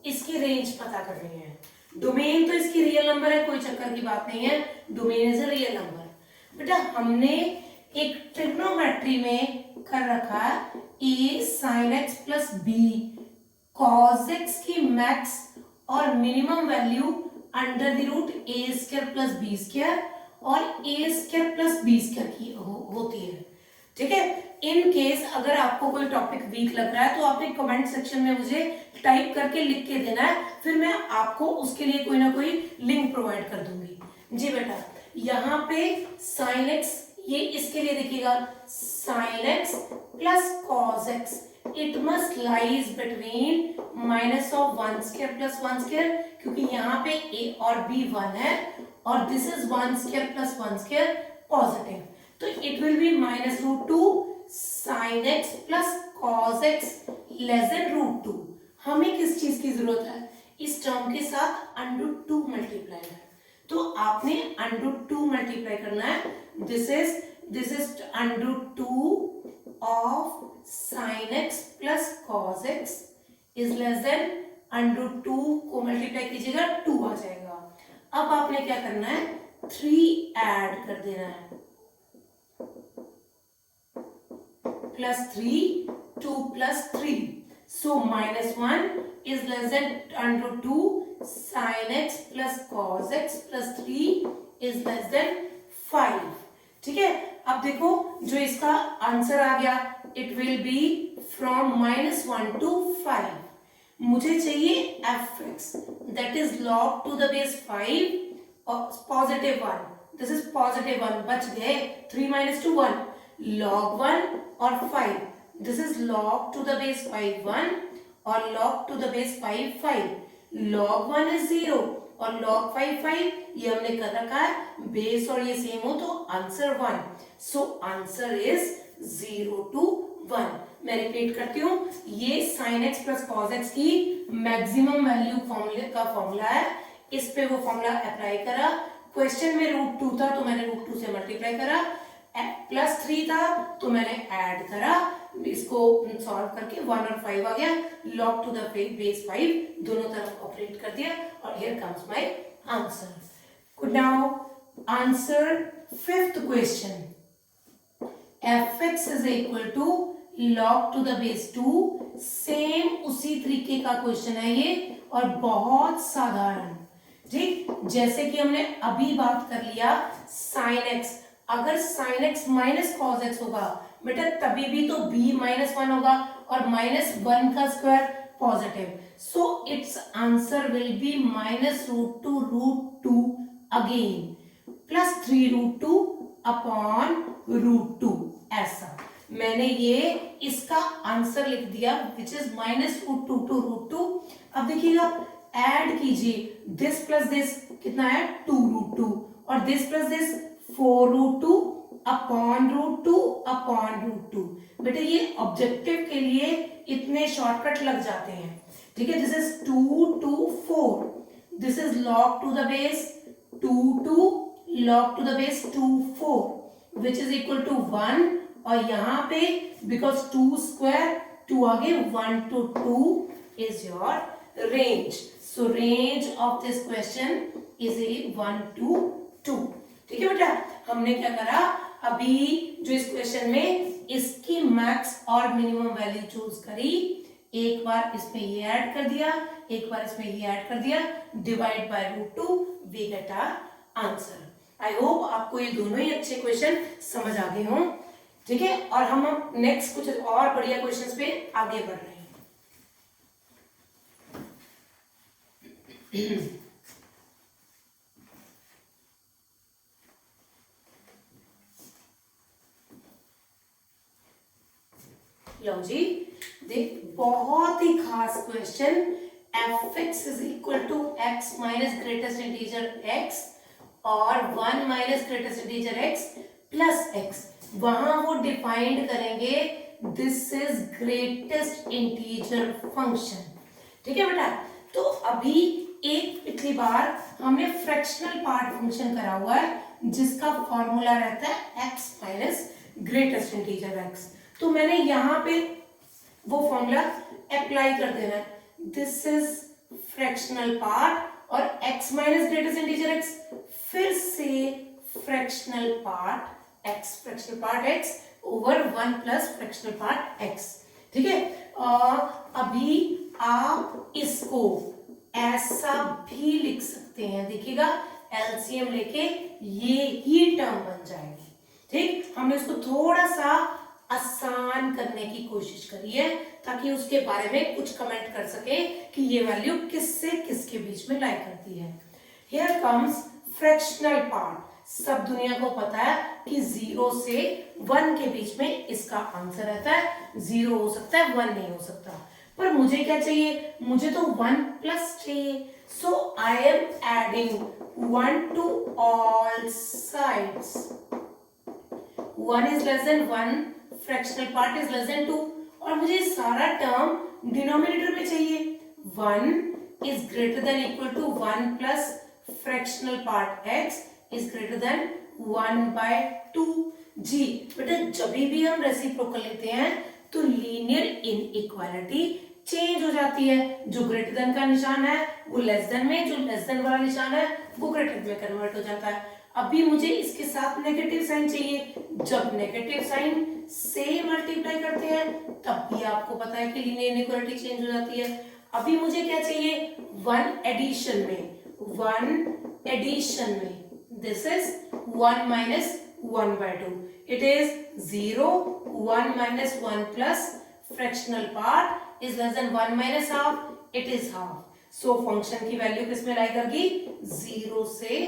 इसकी रेंज पता करनी है। डोमेन तो इसकी रियल नंबर है, कोई चक्कर की बात नहीं है, domain is a real number. बेटा हमने एक ट्रिग्नोमेट्री में कर रखा है a sin x plus b cos x की मैक्स और minimum value under the root a square plus b square और a square plus b square की होती है। ठीक है, इन केस अगर आपको कोई टॉपिक वीक लग रहा है तो आपने कमेंट सेक्शन में मुझे टाइप करके लिख के देना है, फिर मैं आपको उसके लिए कोई ना कोई लिंक प्रोवाइड कर दूंगी। जी बेटा, यहाँ पे sin x, ये इसके लिए देखिएगा sin x plus cos x, it must lies between minus of 1 square plus 1 square, क्योंकि यहाँ पे a और b 1 है और this is 1 square plus 1 square positive, तो it will be minus root 2 sin x plus cos x less than root 2। हमें किस चीज की जरूरत है, इस टर्म के साथ अंडर 2 मल्टीप्लाई है, तो आपने अंडर 2 मल्टीप्लाई करना है। This is under 2 of sin x plus cos x is less than under 2 को मल्टीप्लाई कीजिएगा 2 आ जाएगा। अब आपने क्या करना है, 3 ऐड कर देना है, plus 3, 2 plus 3, so minus 1 is less than under 2 sin x plus cos x plus 3 is less than 5। ठीक है, अब देखो जो इसका आंसर आ गया, it will be from -1 to 5। मुझे चाहिए fx, that is log to the base 5 और पॉजिटिव 1, दिस इज पॉजिटिव 1, बच गए 3 minus 2 1, log 1 और 5, this is log to the base 5 1 और log to the base 5 5, log 1 is 0 और log 5 5, ये हमने कर रखा है, बेस और ये सेम हो तो answer 1, so answer is 0 to 1। मैं रिपीट करती हूँ, ये sin x plus cos x की मैक्सिमम वैल्यू फॉर्मूले का फॉर्मूला है, इस पे वो फॉर्मूला अप्लाई करा, क्वेश्चन में रूट 2 था तो मैंने रूट 2 से मल्टीप्लाई करा, प्लस 3 था तो मैंने ऐड करा, इसको सॉल्व करके 1 और 5 आ गया, लॉग टू द बेस 5 दोनों तरफ ऑपरेट कर दिया और here comes my answer. Good, now answer fifth question, fx is equal to log to the base 2, same उसी तरीके का क्वेश्चन है ये और बहुत साधारण। ठीक, जैसे कि हमने अभी बात कर लिया sin x, अगर sin x minus cos x होगा बेटा तभी भी तो b -1 होगा और -1 का square positive, so it's answer will B -√2 again plus 3√2 upon √2। ऐसा मैंने ये इसका आंसर लिख दिया विच इज -√2 to √2। अब देखिएगा ऐड कीजिए, दिस प्लस दिस कितना है 2√2 और this plus this 4√2 upon √2 upon √2। बेटा ये ऑब्जेक्टिव के लिए इतने शॉर्टकट लग जाते हैं। ठीक है, this is 2 to 4, this is log to the base 2 log to the base 2 4 which is equal to 1 और यहाँ पे बिकॉज 2 स्क्वायर 2 आगे 1 to 2 is your range, so range of this question is 1 to 2। ठीक है बेटा, हमने क्या करा अभी जो इस क्वेश्चन में इसकी मैक्स और मिनिमम वैल्यू चूज करी, एक बार इसमें ये ऐड कर दिया, एक बार इसमें ये ऐड कर दिया, divide by √2 we get our answer. I hope आपको ये दोनों ही अच्छे क्वेश्चन समझ आ गए हों। ठीक है, और हम नेक्स्ट कुछ और बढ़िया क्वेश्चंस पे आगे बढ़ रहे हैं। लो जी, देख बहुत ही खास question, fx is equal to x minus greatest integer x और 1 minus greatest integer x plus x, वहां वो डिफाइंड करेंगे this is greatest integer function. ठीक है बेटा, तो अभी एक पिछली बार हमने फ्रैक्शनल पार्ट फंक्शन करा हुआ है जिसका फॉर्मूला रहता है x minus greatest integer x, तो मैंने यहाँ पे वो फॉर्मूला अप्लाई कर देना है, दिस इज फ्रैक्शनल पार्ट और x minus greatest integer x, फिर से fractional part x over 1 plus fractional part x। ठीक है, अभी आप इसको ऐसा भी लिख सकते हैं, देखिएगा एलसीएम लेके ये ही टर्म बन जाएगी। ठीक, हमने उसको थोड़ा सा आसान करने की कोशिश करी है ताकि उसके बारे में कुछ कमेंट कर सके कि ये वैल्यू किससे किसके बीच में लाई करती है। Here comes fractional part. सब दुनिया को पता है कि 0 से 1 के बीच में इसका आंसर रहता है, 0 हो सकता है 1 नहीं हो सकता। पर मुझे क्या चाहिए, मुझे तो 1 प्लस चाहिए। So I am adding 1 to all sides. 1 is less than 1, fractional part is less than 2 और मुझे सारा टर्म डिनोमिनेटर में चाहिए। 1 is greater than equal to 1 plus fractional part x is greater than 1 by 2। जी बेटा, जब भी हम रेसिप्रोकल लेते हैं तो लीनियर इनइक्वालिटी चेंज हो जाती है। जो ग्रेटर देन का निशान है वो लेस देन में, जो लेस देन वाला निशान है वो ग्रेटर में कन्वर्ट हो जाता है। अभी मुझे इसके साथ नेगेटिव साइन चाहिए। जब नेगेटिव साइन से मल्टीप्लाई करते हैं तब भी आपको पता है कि लीनियर इनइक्वालिटी चेंज हो जाती है। अभी मुझे क्या चाहिए, 1 एडिशन में, 1 एडिशन में। This is 1 minus 1 by 2. It is 0, 1 minus 1 plus fractional part is less than 1 minus half. It is half. So function की वैल्यू किस में लाई करगी, 0 से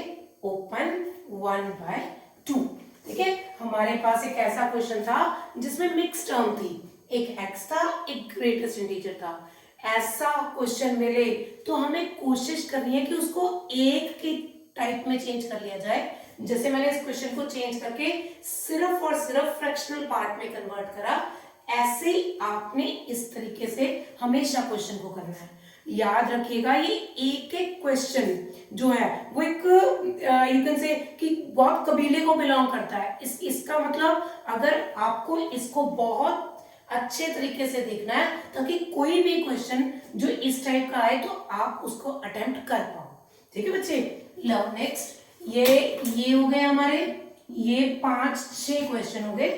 ओपन 1 by 2। ठीक है, हमारे पास एक ऐसा क्वेश्चन था जिसमें मिक्स टर्म थी, एक x था, एक ग्रेटेस्ट इंटीजर था। ऐसा क्वेश्चन मिले तो हमें कोशिश करनी है कि उसको एक के टाइप में चेंज कर लिया जाए। जैसे मैंने इस क्वेश्चन को चेंज करके सिर्फ और सिर्फ फ्रैक्शनल पार्ट में कन्वर्ट करा, ऐसे आपने इस तरीके से हमेशा क्वेश्चन को करना है। याद रखिएगा, ये एक एक क्वेश्चन जो है वो एक यू कैन से कि बहुत कबीले को बिलोंग करता है। इसका मतलब अगर आपको इसको बहुत अच्छे तरीके से देखना है ताकि कोई भी क्वेश्चन जो इस टाइप का आए तो आप उसको अटेम्प्ट कर पाओ। ठीक है बच्चे, लो नेक्स्ट, ये हो गए हमारे, ये 5-6 क्वेश्चन हो गए।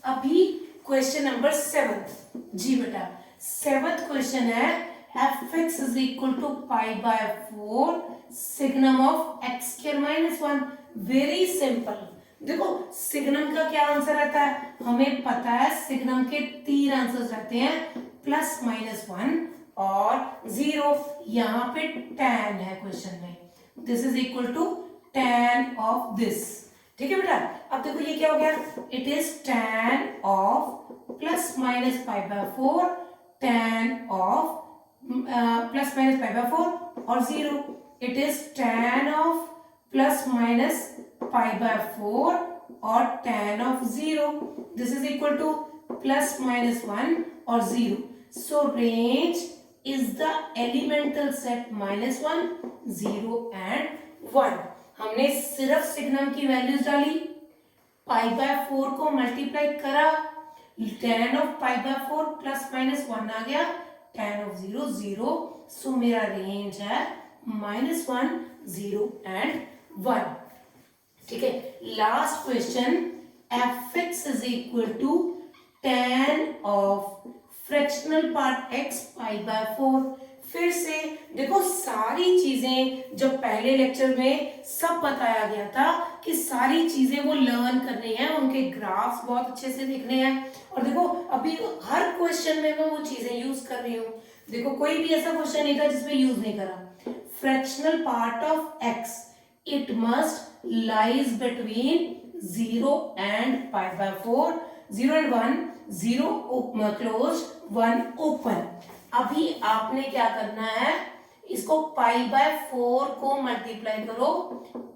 अभी क्वेश्चन नंबर 7। जी बेटा, 7th क्वेश्चन है fx is equal to pi by 4 signum of x square minus 1। Very simple. देखो सिग्नम का क्या आंसर रहता है, हमें पता है सिग्नम के 3 आंसर्स रहते हैं, प्लस माइनस 1 और 0। यहाँ पे tan है क्वेश्चन में, this is equal to tan of this. ठीक है बेटा, अब देखो ये क्या हो गया, it is tan of plus minus pi by 4, tan of plus minus pi by 4 और 0। It is tan of plus minus pi by 4 और tan of 0। This is equal to plus minus 1 और 0। So range is the elemental set minus 1, 0 and 1। हमने सिर्फ signum की values डाली, पाई by 4 को multiply करा, tan of pi by 4 plus minus 1 आ गया, tan ऑफ 0 0। सो मेरा रेंज है माइनस 1, 0 and 1। ठीक है, last question, fx is equal to tan of fractional part x pi by 4। फिर से देखो, सारी चीजें जब पहले लेक्चर में सब बताया गया था कि सारी चीजें वो लर्न करनी है, उनके ग्राफ्स बहुत अच्छे से देखने हैं। और देखो अभी हर क्वेश्चन में मैं वो चीजें यूज कर रही हूँ। देखो कोई भी ऐसा क्वेश्चन नहीं था जिसमें यूज नहीं करा। Fractional part of x, it must lies between 0 and pi by 4, 0 and 1, 0 close, 1 open. अभी आपने क्या करना है, इसको पाई बाय 4 को मल्टीप्लाई करो,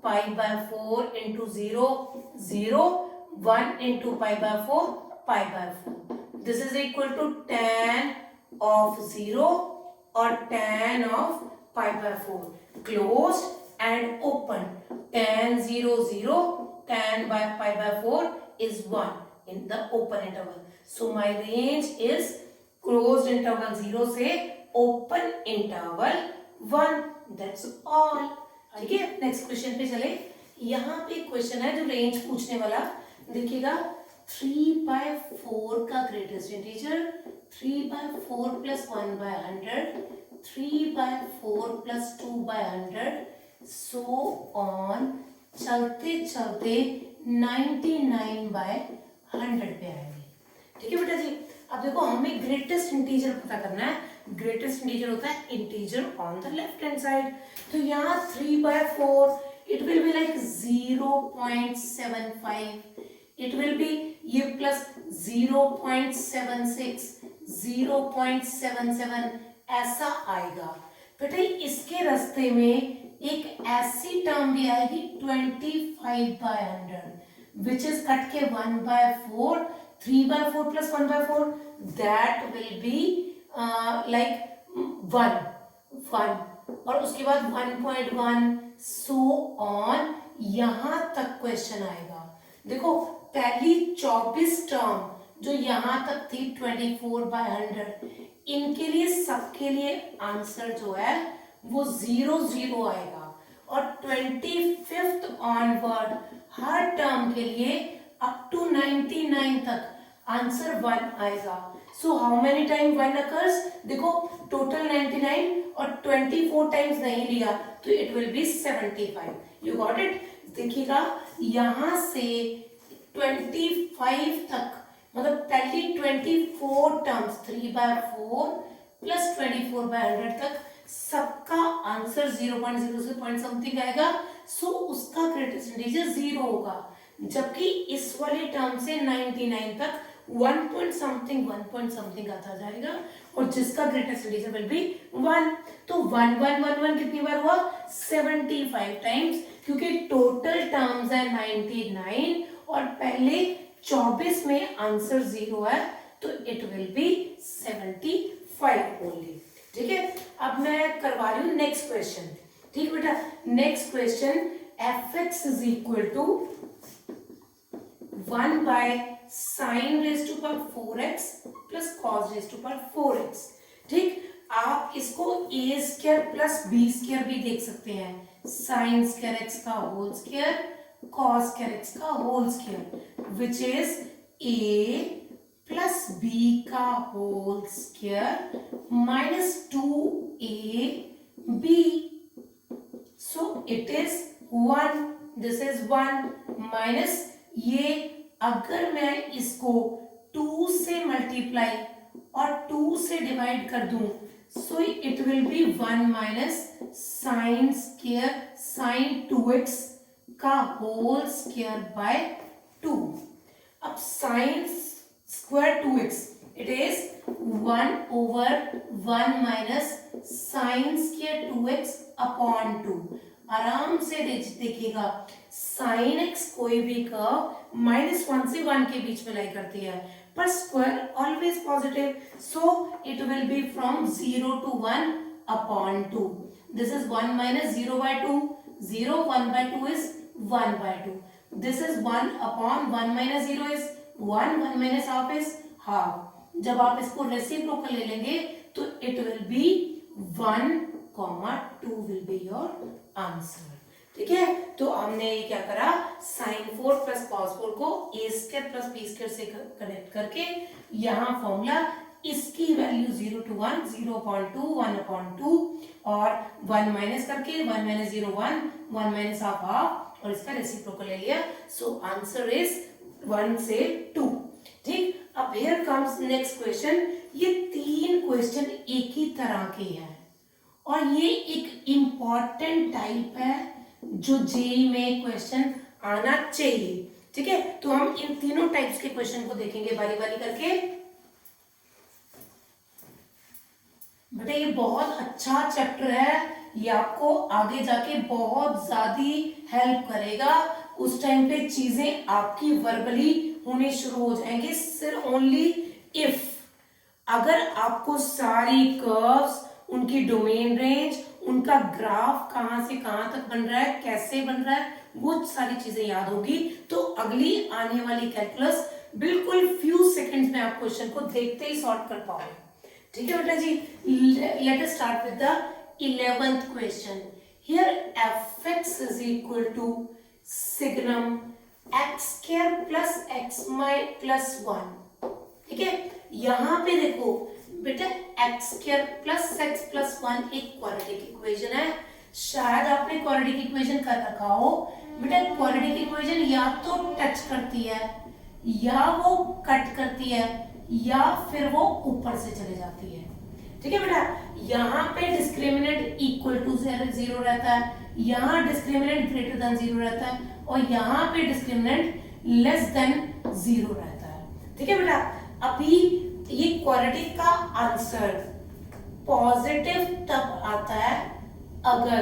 pi by 4 into 0 0, 1 into pi by 4 pi by 4। This is equal to tan of 0 और tan of pi by 4 close and open. tan 0 0, tan by pi by 4 is 1 in the open interval. So my range is closed interval 0 से open interval 1। That's all। ठीक है, next question पे चले। यहाँ पे question है जो रेंज पूछने वाला, देखिएगा 3/4 का greatest integer, 3/4 plus 1/100, 3/4 plus 2/100, so on, चलते चलते 99/100 पे आएंगे। ठीक है बेटा जी। अब देखो हमें ग्रेटेस्ट इंटीजर पता करना है। ग्रेटेस्ट इंटीजर होता है integer on the left hand side. तो यहाँ 3/4 it will be like 0.75, it will B ये प्लस 0.76, 0.77 ऐसा आएगा। बेटा इसके रास्ते में एक ऐसी टर्म भी आएगी 25/100 which is कट के 1/4, 3/4 plus 1/4 that will be like 1 और उसके बाद 1.1 so on, यहां तक क्वेश्चन आएगा। देखो पहली 24 टर्म जो यहां तक थी 24/100, इनके लिए सबके लिए आंसर जो है वो 0 आएगा और 25th ऑनवर्ड हर टर्म के लिए अप टू 99 तक आंसर 1 आएगा। So how many time 1 occurs? देखो टोटल 99 और 24 टाइम्स नहीं लिया तो it will B 75। You got it? देखिएगा यहां से 25 तक मतलब पहली 24 टर्म्स 3/4 प्लस 24/100 तक सबका आंसर 0.0 से पॉइंट समथिंग आएगा। सो उसका ग्रेटेस्ट इंटीजर 0 होगा, जबकि इस वाले टर्म से 99 तक 1 पॉइंट समथिंग आता जाएगा और जिसका ग्रेटेस्ट इंटीजर विल बी 1। तो 1 1 1 1 कितनी बार हुआ? 75 टाइम्स, क्योंकि टोटल टर्म्स है 99 और पहले 24 में आंसर 0 है तो इट विल बी 75 ओनली। ठीक है, अब मैं करवा रही हूं नेक्स्ट क्वेश्चन। ठीक बेटा, next question fx is equal to 1/sin⁴x plus cos⁴x। ठीक, आप इसको a² प्लस b² भी देख सकते हैं, sin² का होल स्क्वायर cos² का whole square which is a plus b का whole square minus 2ab, so it is 1, this is 1 minus ये अगर मैं इसको 2 से मल्टीप्लाई और 2 से डिवाइड कर दूं so it will be 1 minus sin 2x का होल स्क्वायर बाय 2। अब sin² 2x it is 1/1 minus sin² 2x upon 2। आराम से देखिएगा sin x कोई भी कर्व -1 से 1 के बीच में लाई करती है, पर square always positive, so it will be from 0 to 1 upon 2। This is 1 minus 0/2, 0 1/2 is 1/2। This is 1 upon 1 minus 0 is 1, 1 minus half is half. जब आप इसको रेसिप्रोकल ले लेंगे तो it will B 1,2 will be your answer. ठीक है, तो हमने ये क्या करा, sin4 प्लस cos4 को a² प्लस b² से कनेक्ट करके यहाँ फॉर्मूला इसकी वैल्यू 0 to 1, 0.2, 1/2 और 1 माइनस करके 1 माइनस 0 1, 1 माइनस हाफ और इसका रेसिप्रोकल ले लिया। सो आंसर इज 1 से 2। ठीक, अब हियर कम्स नेक्स्ट क्वेश्चन। ये 3 क्वेश्चन एक ही तरह के हैं और ये एक इम्पॉर्टेंट टाइप है जो जेईई में क्वेश्चन आना चाहिए। ठीक है, तो हम इन तीनों टाइप्स के क्वेश्चन को देखेंगे बारी बारी करके। बेटा ये बहुत अच्छा चैप्टर है, ये आपको आगे जाके बहुत ज्यादा हेल्प करेगा। उस टाइम पे चीजें आपकी वर्बली होनी शुरू हो जाएंगी, सिर्फ ओनली इफ अगर आपको सारी कर्व्स, उनकी डोमेन रेंज, उनका ग्राफ कहां से कहां तक बन रहा है, कैसे बन रहा है, वो सारी चीजें याद होगी तो अगली आने वाली कैलकुलस बिल्कुल फ्यू सेकंड्स में आप क्वेश्चन को देखते ही सॉल्व कर पाओगे। ठीक है बेटा जी, let us start with the 11th question. Here fx is equal to signum x² plus x+ 1। ठीक है। यहाँ पे देखो बेटा x square plus x plus 1 एक क्वाड्रेटिक इक्वेशन है। शायद आपने क्वाड्रेटिक इक्वेशन कर रखा हो बेटा। क्वाड्रेटिक इक्वेशन या तो टच करती है या वो कट करती है या फिर वो ऊपर से चले जाती है। ठीक है बेटा, यहाँ पे डिस्क्रिमिनेंट इक्वल टू 0 रहता है, यहाँ डिस्क्रिमिनेंट ग्रेटर देन 0 रहता है और यहाँ पे डिस्क्रिमिनेंट लेस देन 0 रहता है। ठीक है बेटा, अभी ये क्वाड्रेटिक का आंसर पॉजिटिव तब आता है अगर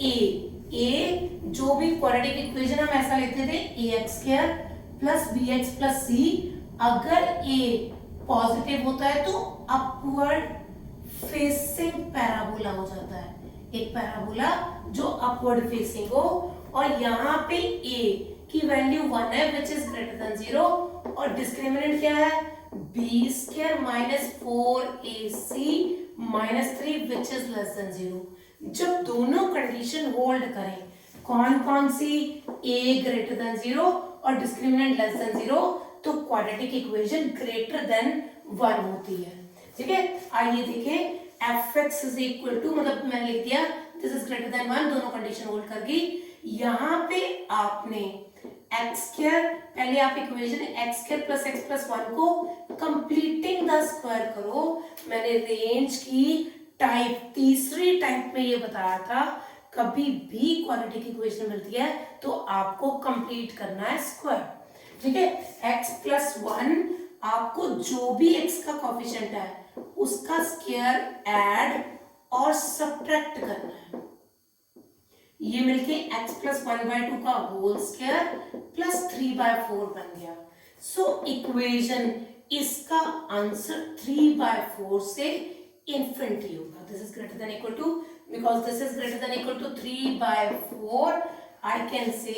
ए जो भी क्वाड्रेटिक इक्वेशन हम ऐसा लेते थे ax² plus bx plus c, अगर a पॉजिटिव होता है तो अपवर्ड फेसिंग पैराबोला हो जाता है, एक पैराबोला जो अपवर्ड फेसिंग हो। और यहाँ पे a की वैल्यू 1 है विच इज ग्रेटर देन 0 और डिस्क्रिमिनेंट क्या है b² minus 4ac minus 3 which is less than 0। जब दोनों कंडीशन होल्ड करें, कौन कौन सी, a ग्रेटर देन 0 और डिस्क्रिमिनेंट लेस देन 0, तो क्वाड्रेटिक इक्वेशन ग्रेटर देन 1 होती है। ठीक है, आइए देखें fx इज इक्वल टू, मतलब मैंने लिख दिया दिस इज ग्रेटर देन 1, दोनों कंडीशन होल्ड करके यहाँ पे आपने x², पहले आप equation x² plus x plus 1 को कंप्लीटिंग द स्क्वायर करो। मैंने रेंज की टाइप तीसरी टाइप में ये बताया था, कभी भी क्वाड्रेटिक इक्वेशन मिलती है तो आपको कंप्लीट करना है स्क्वायर। ठीक है, x प्लस 1 आपको जो भी x का कोफिशिएंट है उसका स्क्वायर ऐड और सब्ट्रैक्ट करना है। ये मिलके x प्लस 1/2 का होल स्क्वायर प्लस 3/4 बन गया। सो इक्वेशन इसका आंसर 3/4 से इन्फिनिटी होगा। This is greater than equal to, because this is greater than equal to 3/4, I can say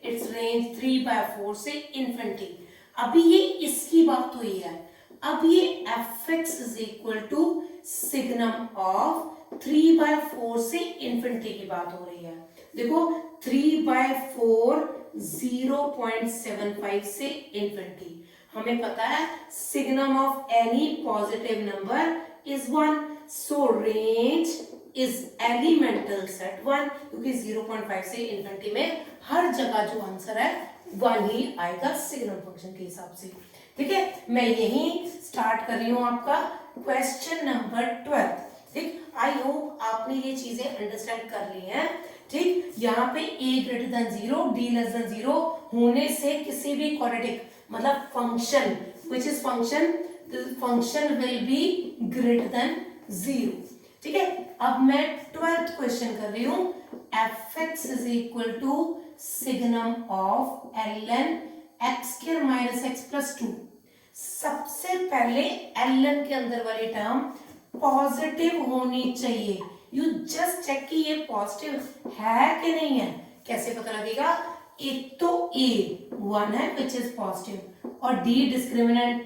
it's range 3/4 से इन्फिनिटी। अभी ये इसकी बात हुई है, अब ये fx is equal to signum of 3/4 से इन्फिनिटी की बात हो रही है। देखो 3/4 0.75 से इन्फिनिटी, हमें पता है signum of any positive number is 1, so range is elemental set 1, क्योंकि 0.5 से इन्फिनिटी में हर जगह जो आंसर है 1 ही आएगा सिग्नम फंक्शन के हिसाब से। ठीक है, मैं यही स्टार्ट कर रही हूं आपका क्वेश्चन नंबर 12। ठीक, आई होप आपने ये चीजें अंडरस्टैंड कर ली हैं। ठीक, यहाँ पे a greater than 0, d less than 0 होने से किसी भी क्वाड्रेटिक मतलब function which is function will be greater than 0। ठीक है, अब मैं 12th क्वेश्चन कर रही हूं, fx is equal to signum of ln x² minus x plus 2। सबसे पहले ln के अंदर वाली टर्म पॉजिटिव होनी चाहिए। यू जस्ट चेक कि ये पॉजिटिव है कि नहीं है। कैसे पता लगेगा, एक तो a 1 है विच इज पॉजिटिव और d discriminant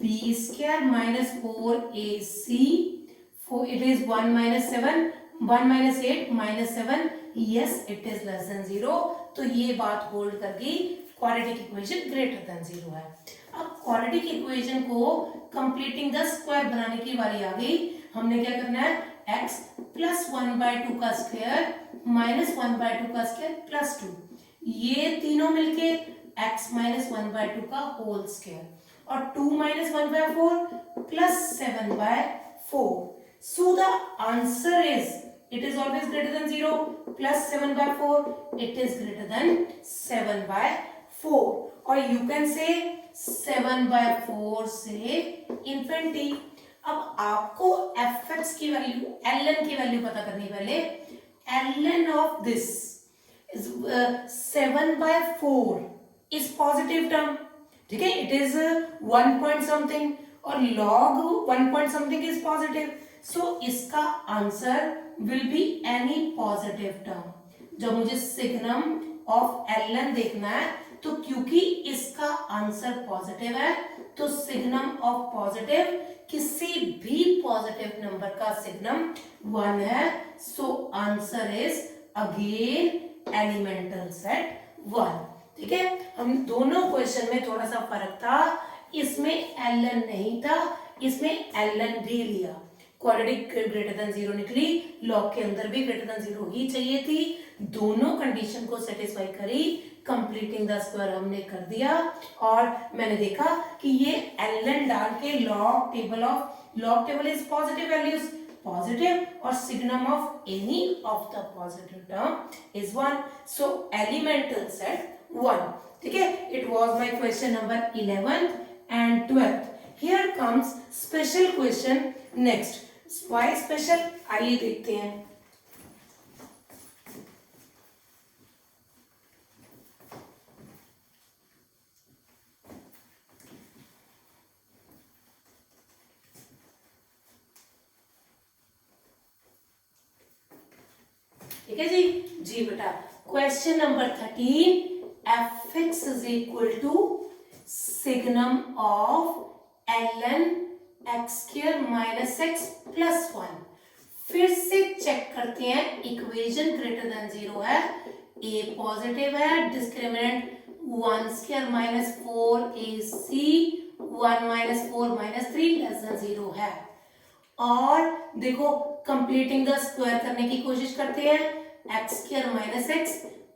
b² minus 4ac, it is 1 minus 7, 1 minus 8 minus 7, yes it is less than 0। तो ये बात होल्ड करके क्वाड्रेटिक इक्वेशन ग्रेटर देन 0 है। अब क्वाड्रेटिक इक्वेशन को कंप्लीटिंग द स्क्वायर बनाने की बारी आ गई। हमने क्या करना है, x प्लस 1/2 का स्क्वायर माइनस 1/2 का स्क्वायर प्लस 2, ये तीनों मिलके x माइनस 1/2 का होल स्क्वायर और 2 minus 1/4 plus 7/4। So the answer is, it is always greater than 0 plus 7/4, it is greater than 7/4 और you can say 7/4 से इन्फिनिटी। अब आपको fx की वैल्यू ln की वैल्यू पता करनी है। पहले ln of this is 7/4 is positive term. ठीक है, इट इज 1 पॉइंट समथिंग और log 1 point something is positive, so इसका answer will be any positive term। जब मुझे सिग्नम ऑफ ln देखना है तो क्योंकि इसका आंसर पॉजिटिव है तो सिग्नम ऑफ पॉजिटिव किसी भी पॉजिटिव नंबर का सिग्नम 1 है, सो answer is again elemental set 1। ठीक है, हम दोनों क्वेश्चन में थोड़ा सा फर्क था। इसमें ln नहीं था, इसमें ln भी लिया, क्वाड्रेटिक ग्रेटर देन 0 निकली, लॉग के अंदर भी ग्रेटर देन 0 ही चाहिए थी, दोनों कंडीशन को सेटिस्फाई करी, कंप्लीटिंग द स्क्वायर हमने कर दिया और मैंने देखा कि ये ln डाल के log table is positive values positive or signum of any of the positive term is 1. So elemental set 1. ठीक है, it was my question number 11th and 12th. Here comes special question next. Why special? आइए देखते हैं. ठीक है जी बेटा, question number 13, fx is equal to signum of ln x square minus x plus 1. फिर से चेक करते हैं, इक्वेशन ग्रेटर देन 0 है, a पॉजिटिव है, discriminant 1 square minus 4ac 1 minus 4 minus 3 less then 0 है. और देखो कंप्लीटिंग द स्क्वायर करने की कोशिश करते हैं, x square minus x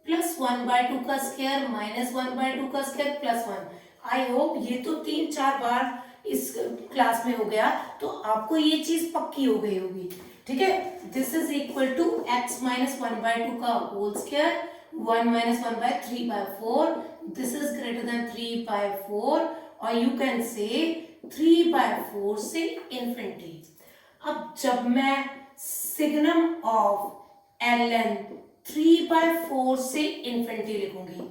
plus 1/2 का स्क्वायर माइनस 1/2 का स्क्वायर प्लस 1. आई होप ये तो 3-4 बार इस क्लास में हो गया, तो आपको ये चीज पक्की हो गई होगी. ठीक है, this is equal to x minus 1/2 का whole square 1 minus 1/3/4. This is greater than 3/4 और यू कैन से 3/4 से इन्फिनिटी. अब जब मैं सिग्नम ऑफ ln 3/4 से इन्फिनिटी लिखूंगी,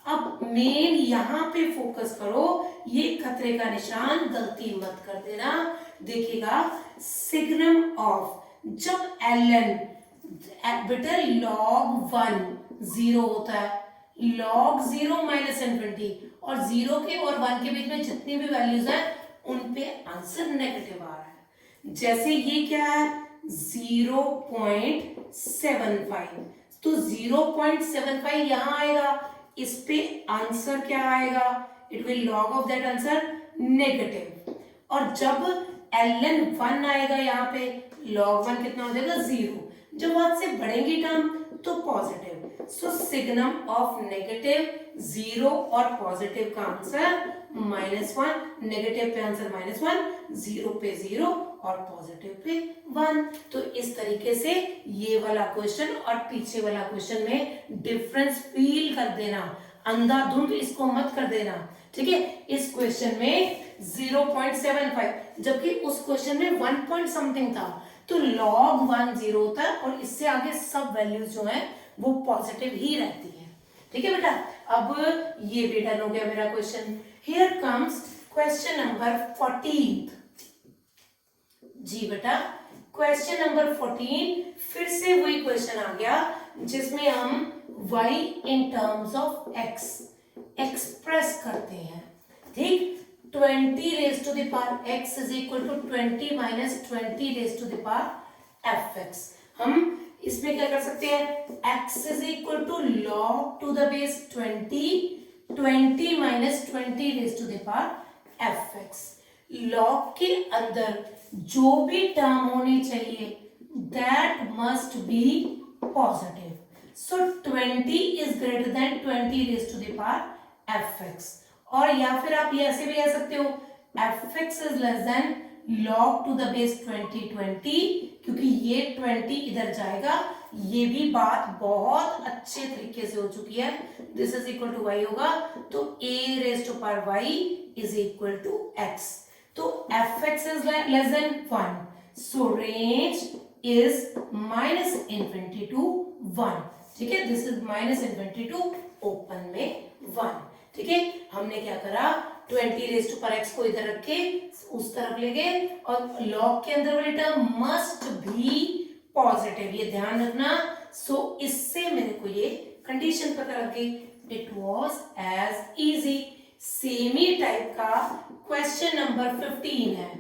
अब मेन यहां पे फोकस करो, ये खतरे का निशान गलती मत कर देना. देखिएगा सिग्नम ऑफ, जब ln बेटा log 1 0 होता है, log 0 माइनस इन्फिनिटी, और 0 के और 1 के बीच में जितनी भी वैल्यूज है उन पे आंसर नेगेटिव आ रहा है. जैसे ये क्या है 0.75, तो 0.75 यहां आएगा, इस पे आंसर क्या आएगा, it will log of that answer negative. और जब ln 1 आएगा यहाँ पे, log 1 कितना हो जाएगा 0. जब 1 से बढ़ेंगी टर्म तो positive. So signum of negative 0 और पॉजिटिव का आंसर -1, नेगेटिव पे आंसर -1, 0 पे 0 और पॉजिटिव पे 1. तो इस तरीके से ये वाला क्वेश्चन और पीछे वाला क्वेश्चन में डिफरेंस फील कर देना, अंधाधुंध इसको मत कर देना. ठीक है, इस क्वेश्चन में 0.75 जबकि उस क्वेश्चन में 1 पॉइंट समथिंग था, तो log 1 0 होता है और इससे आगे सब वैल्यूज जो है वो पॉजिटिव ही रहती है. ठीक है बेटा, अब ये भी डन हो गया मेरा question. Here comes question number 14. जी बेटा, क्वेश्चन नंबर 14 फिर से वही क्वेश्चन आ गया जिसमें हम y in terms of x express करते हैं. ठीक, 20 raised to the power x is equal to 20 minus 20 raised to the power fx. हम इसमें क्या कर सकते हैं, x is equal to log to the base 20 minus 20 raised to the power fx. log के अंदर जो भी टर्म होनी चाहिए that must be positive. So 20 is greater than 20 raised to the power fx. और या फिर आप ये ऐसे भी कह सकते हो fx is less than log to the base 20, क्योंकि ये 20 इधर जाएगा. ये भी बात बहुत अच्छे तरीके से हो चुकी है. This is equal to y होगा, तो a raised to power y is equal to x. तो fx is less than 1, so range is minus infinity to 1. ठीक है, this is minus infinity to open में 1. ठीक है, हमने क्या करा, 20 रेज़ टू पावर x को इधर रख के उस तरफ ले गए और log के अंदर वाली टर्म मस्ट बी पॉजिटिव, ये ध्यान रखना. सो इससे मेरे को ये कंडीशन पता लग गई. It was as easy. Same ही टाइप का क्वेश्चन नंबर 15 है.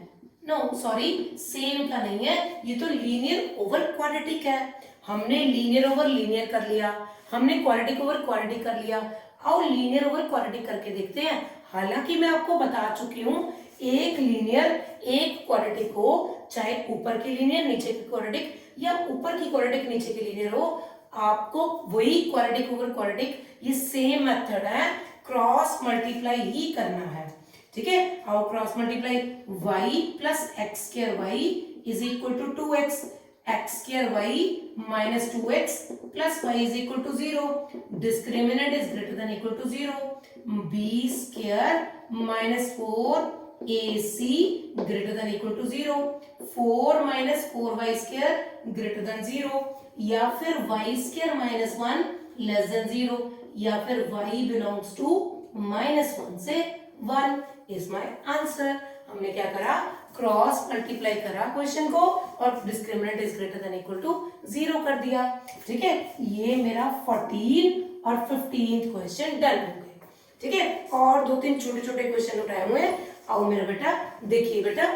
नो सॉरी, सेम का नहीं है, ये तो लीनियर ओवर क्वाड्रेटिक है. हमने लीनियर ओवर लीनियर कर लिया, हमने क्वाड्रेटिक ओवर क्वाड्रेटिक कर लिया. आओ लीनियर ओवर क्वाड्रेटिक करके देखते हैं. हालांकि मैं आपको बता चुकी हूं एक लीनियर एक क्वाड्रेटिक हो, चाहे ऊपर की लीनियर नीचे की क्वाड्रेटिक या ऊपर की क्वाड्रेटिक नीचे की लीनियर हो, आपको वही क्वाड्रेटिक ओवर क्वाड्रेटिक, ये सेम मेथड है, क्रॉस मल्टीप्लाई ही करना है। ठीक है, how cross multiply, y plus x square y is equal to 2x, x square y minus 2x plus y is equal to 0, discriminant is greater than equal to 0, b square minus 4ac greater than equal to 0, 4 minus 4y square greater than 0, या फिर y square minus 1 less than 0, या फिर y belongs to minus 1 से 1 is my answer. हमने क्या करा, cross multiply करा question को और discriminant is greater than equal to 0 कर दिया। ठीक है, ये मेरा 14 और 15 क्वेश्चन डन हो गए। ठीक है, और 2-3 छोटे छोटे क्वेश्चन उठाए हुए हैं। आओ मेरा बेटा देखिए बेटा,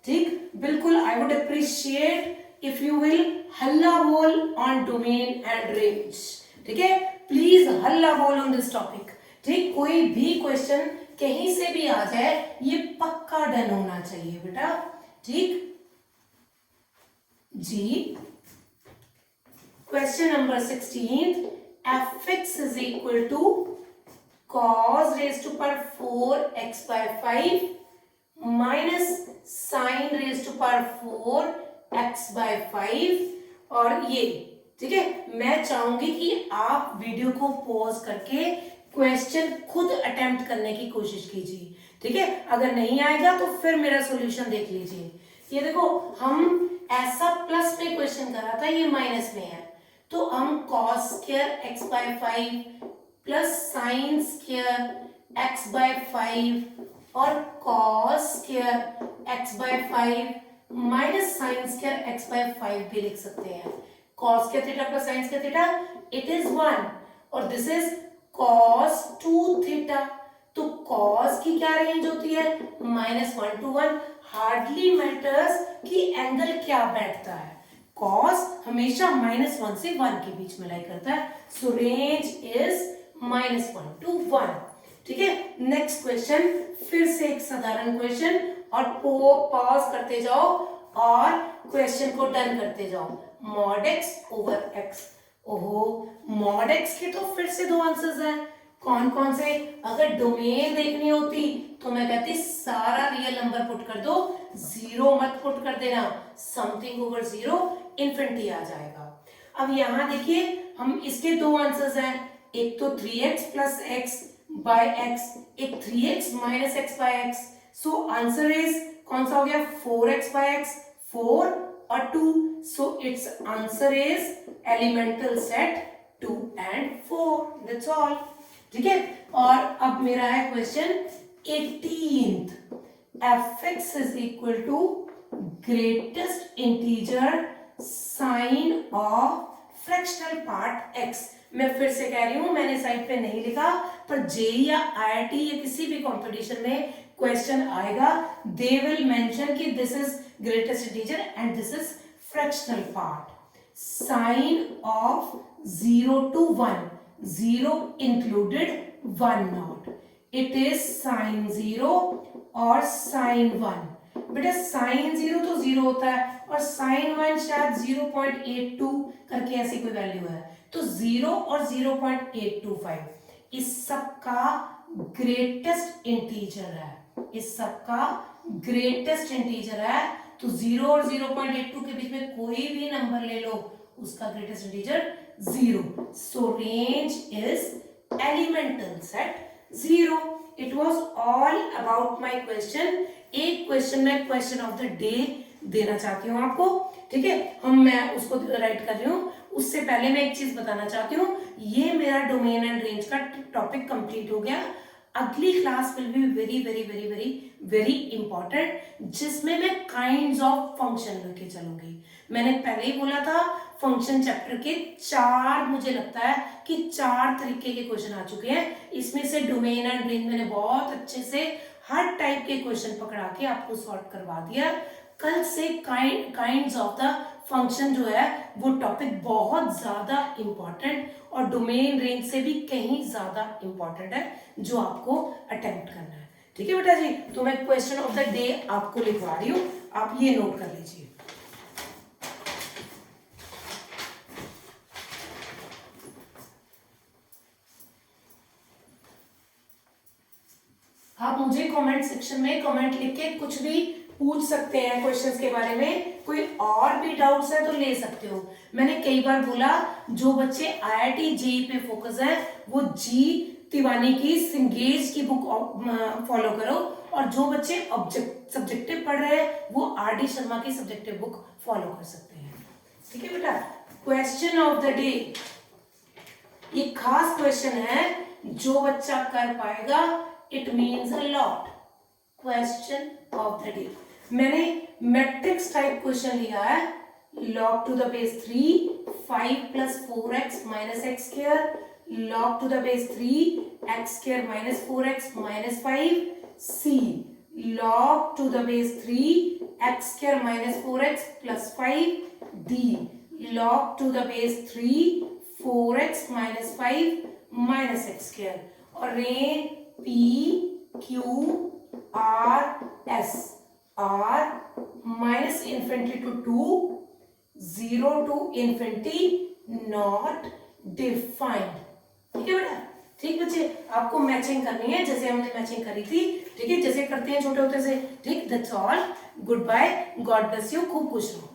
ठीक बिल्कुल, I would appreciate if you will हल्ला बोल ऑन डोमेन एंड रेंज। ठीक है, प्लीज हल्ला बोल ऑन दिस टॉपिक। ठीक, कोई भी क्वेश्चन कहीं से भी आ जाए ये पक्का डन होना चाहिए बेटा। ठीक जी, question number 16, fx is equal to cos raised to power 4x by 5 minus sin raised to power 4x by 5, और ये ठीक है, मैं चाहूंगी कि आप वीडियो को पॉज करके क्वेश्चन खुद अटेम्प्ट करने की कोशिश कीजिए। ठीक है, अगर नहीं आएगा तो फिर मेरा सॉल्यूशन देख लीजिए। ये देखो, हम ऐसा प्लस में क्वेश्चन करा था, ये माइनस में है, तो हम cos square x by 5 plus sine square x by 5 और cos square x by 5 minus sine square x by 5 भी लिख सकते हैं। cos square theta plus sine square theta, it is 1, और दिस इज cos 2 थीटा। तो cos की क्या range होती है, -1 to 1, हार्डली मैटर्स कि एंगल क्या बैठता है, cos हमेशा -1 से 1 के बीच में लाई करता है, सो रेंज इज -1 to 1। ठीक है, नेक्स्ट क्वेश्चन, फिर से एक साधारण क्वेश्चन, और पॉज करते जाओ और क्वेश्चन को डन करते जाओ। mod x ओवर x, ओहो, mod x के तो फिर से 2 आंसर्स हैं, कौन कौन से, अगर डोमेन देखनी होती तो मैं कहती सारा रियल नंबर पुट कर दो, 0 मत पुट कर देना, समथिंग ओवर 0 इन्फिनिटी आ जाएगा। अब यहां देखिए, हम इसके 2 आंसर्स हैं, एक तो 3x plus x by x, एक 3x minus x by x, so answer is कौन सा हो गया, 4x बाय x, 4 और 2, so its answer is elemental set 2 and 4, that's all। ठीक है, और अब मेरा है question 18th, fx is equal to greatest integer sine of fractional part x। मैं फिर से कह रही हूं, मैंने साइड पे नहीं लिखा, पर जेई या आईआईटी या किसी भी कंपटीशन में क्वेश्चन आएगा, दे विल मेंशन कि this is greatest integer and this is fractional part. Sine of 0 to 1, 0 included 1 not, it is sine 0 और साइन 1। बेटा साइन 0 तो 0 होता है और साइन 1 शायद 0.82 करके ऐसी कोई वैल्यू है, तो 0 और 0.825 इस सब का ग्रेटेस्ट इंटीजर है, इस सब का ग्रेटेस्ट इंटीजर है, तो 0 और 0.82 के बीच में कोई भी नंबर ले लो, उसका greatest integer 0, so range is elemental set 0। It was all about my question. एक क्वेश्चन में क्वेश्चन ऑफ द डे देना चाहती हूँ आपको, ठीक है, मैं उसको राइट कर रही हूँ। उससे पहले मैं एक चीज बताना चाहती हूँ, ये मेरा डोमेन एंड रेंज का टॉपिक कंप्लीट हो गया। अगली class will be very very very very very important, जिसमें मैं काइंड्स ऑफ फंक्शन लेके चलूंगी। मैंने पहले ही बोला था फंक्शन चैप्टर के 4, मुझे लगता है कि 4 तरीके के क्वेश्चन आ चुके हैं। इसमें से डोमेन एंड रेंज मैंने बहुत अच्छे से हर टाइप के क्वेश्चन पकड़ा के आपको सॉल्व करवा दिया। कल से काइंड्स ऑफ द फंक्शन जो है वो टॉपिक बहुत ज्यादा इंपॉर्टेंट और डोमेन रेंज से भी कहीं ज्यादा इंपॉर्टेंट है जो आपको अटेम्प्ट करना है। ठीक है बेटा जी, तो मैं क्वेश्चन ऑफ द डे आपको लिखवा रही हूं, आप ये नोट कर लीजिए। आप मुझे कमेंट सेक्शन में कमेंट लिख के कुछ भी पूछ सकते हैं क्वेश्चंस के बारे में, कोई और भी डाउट्स है तो ले सकते हो। मैंने कई बार बोला जो बच्चे IIT जेई पे फोकस है वो जी तिवानी की सिंगेज की बुक फॉलो करो, और जो बच्चे सब्जेक्टिव पढ़ रहे हैं वो RD शर्मा की सब्जेक्टिव बुक फॉलो कर सकते हैं। ठीक है बेटा, क्वेश्चन ऑफ द डे, ये खास क्वेश्चन है, जो बच्चा कर पाएगा it means a lot. Question of the day मैंने मैट्रिक्स टाइप क्वेश्चन लिया है, log to the base 3 5 plus 4x minus x square, log to the base 3 x square minus 4x minus 5, c log to the base 3 x square minus 4x plus 5, d log to the base 3 4x minus 5 minus x square, और range p q r s r minus infinity to 2 0 to infinity not defined। ठीक है बेटा, ठीक बच्चे, आपको matching करनी है जैसे हमने मैचिंग करी थी। ठीक है, जैसे करते हैं छोटे होते से। ठीक, that's all, goodbye, God bless you, खूब खुश रहो।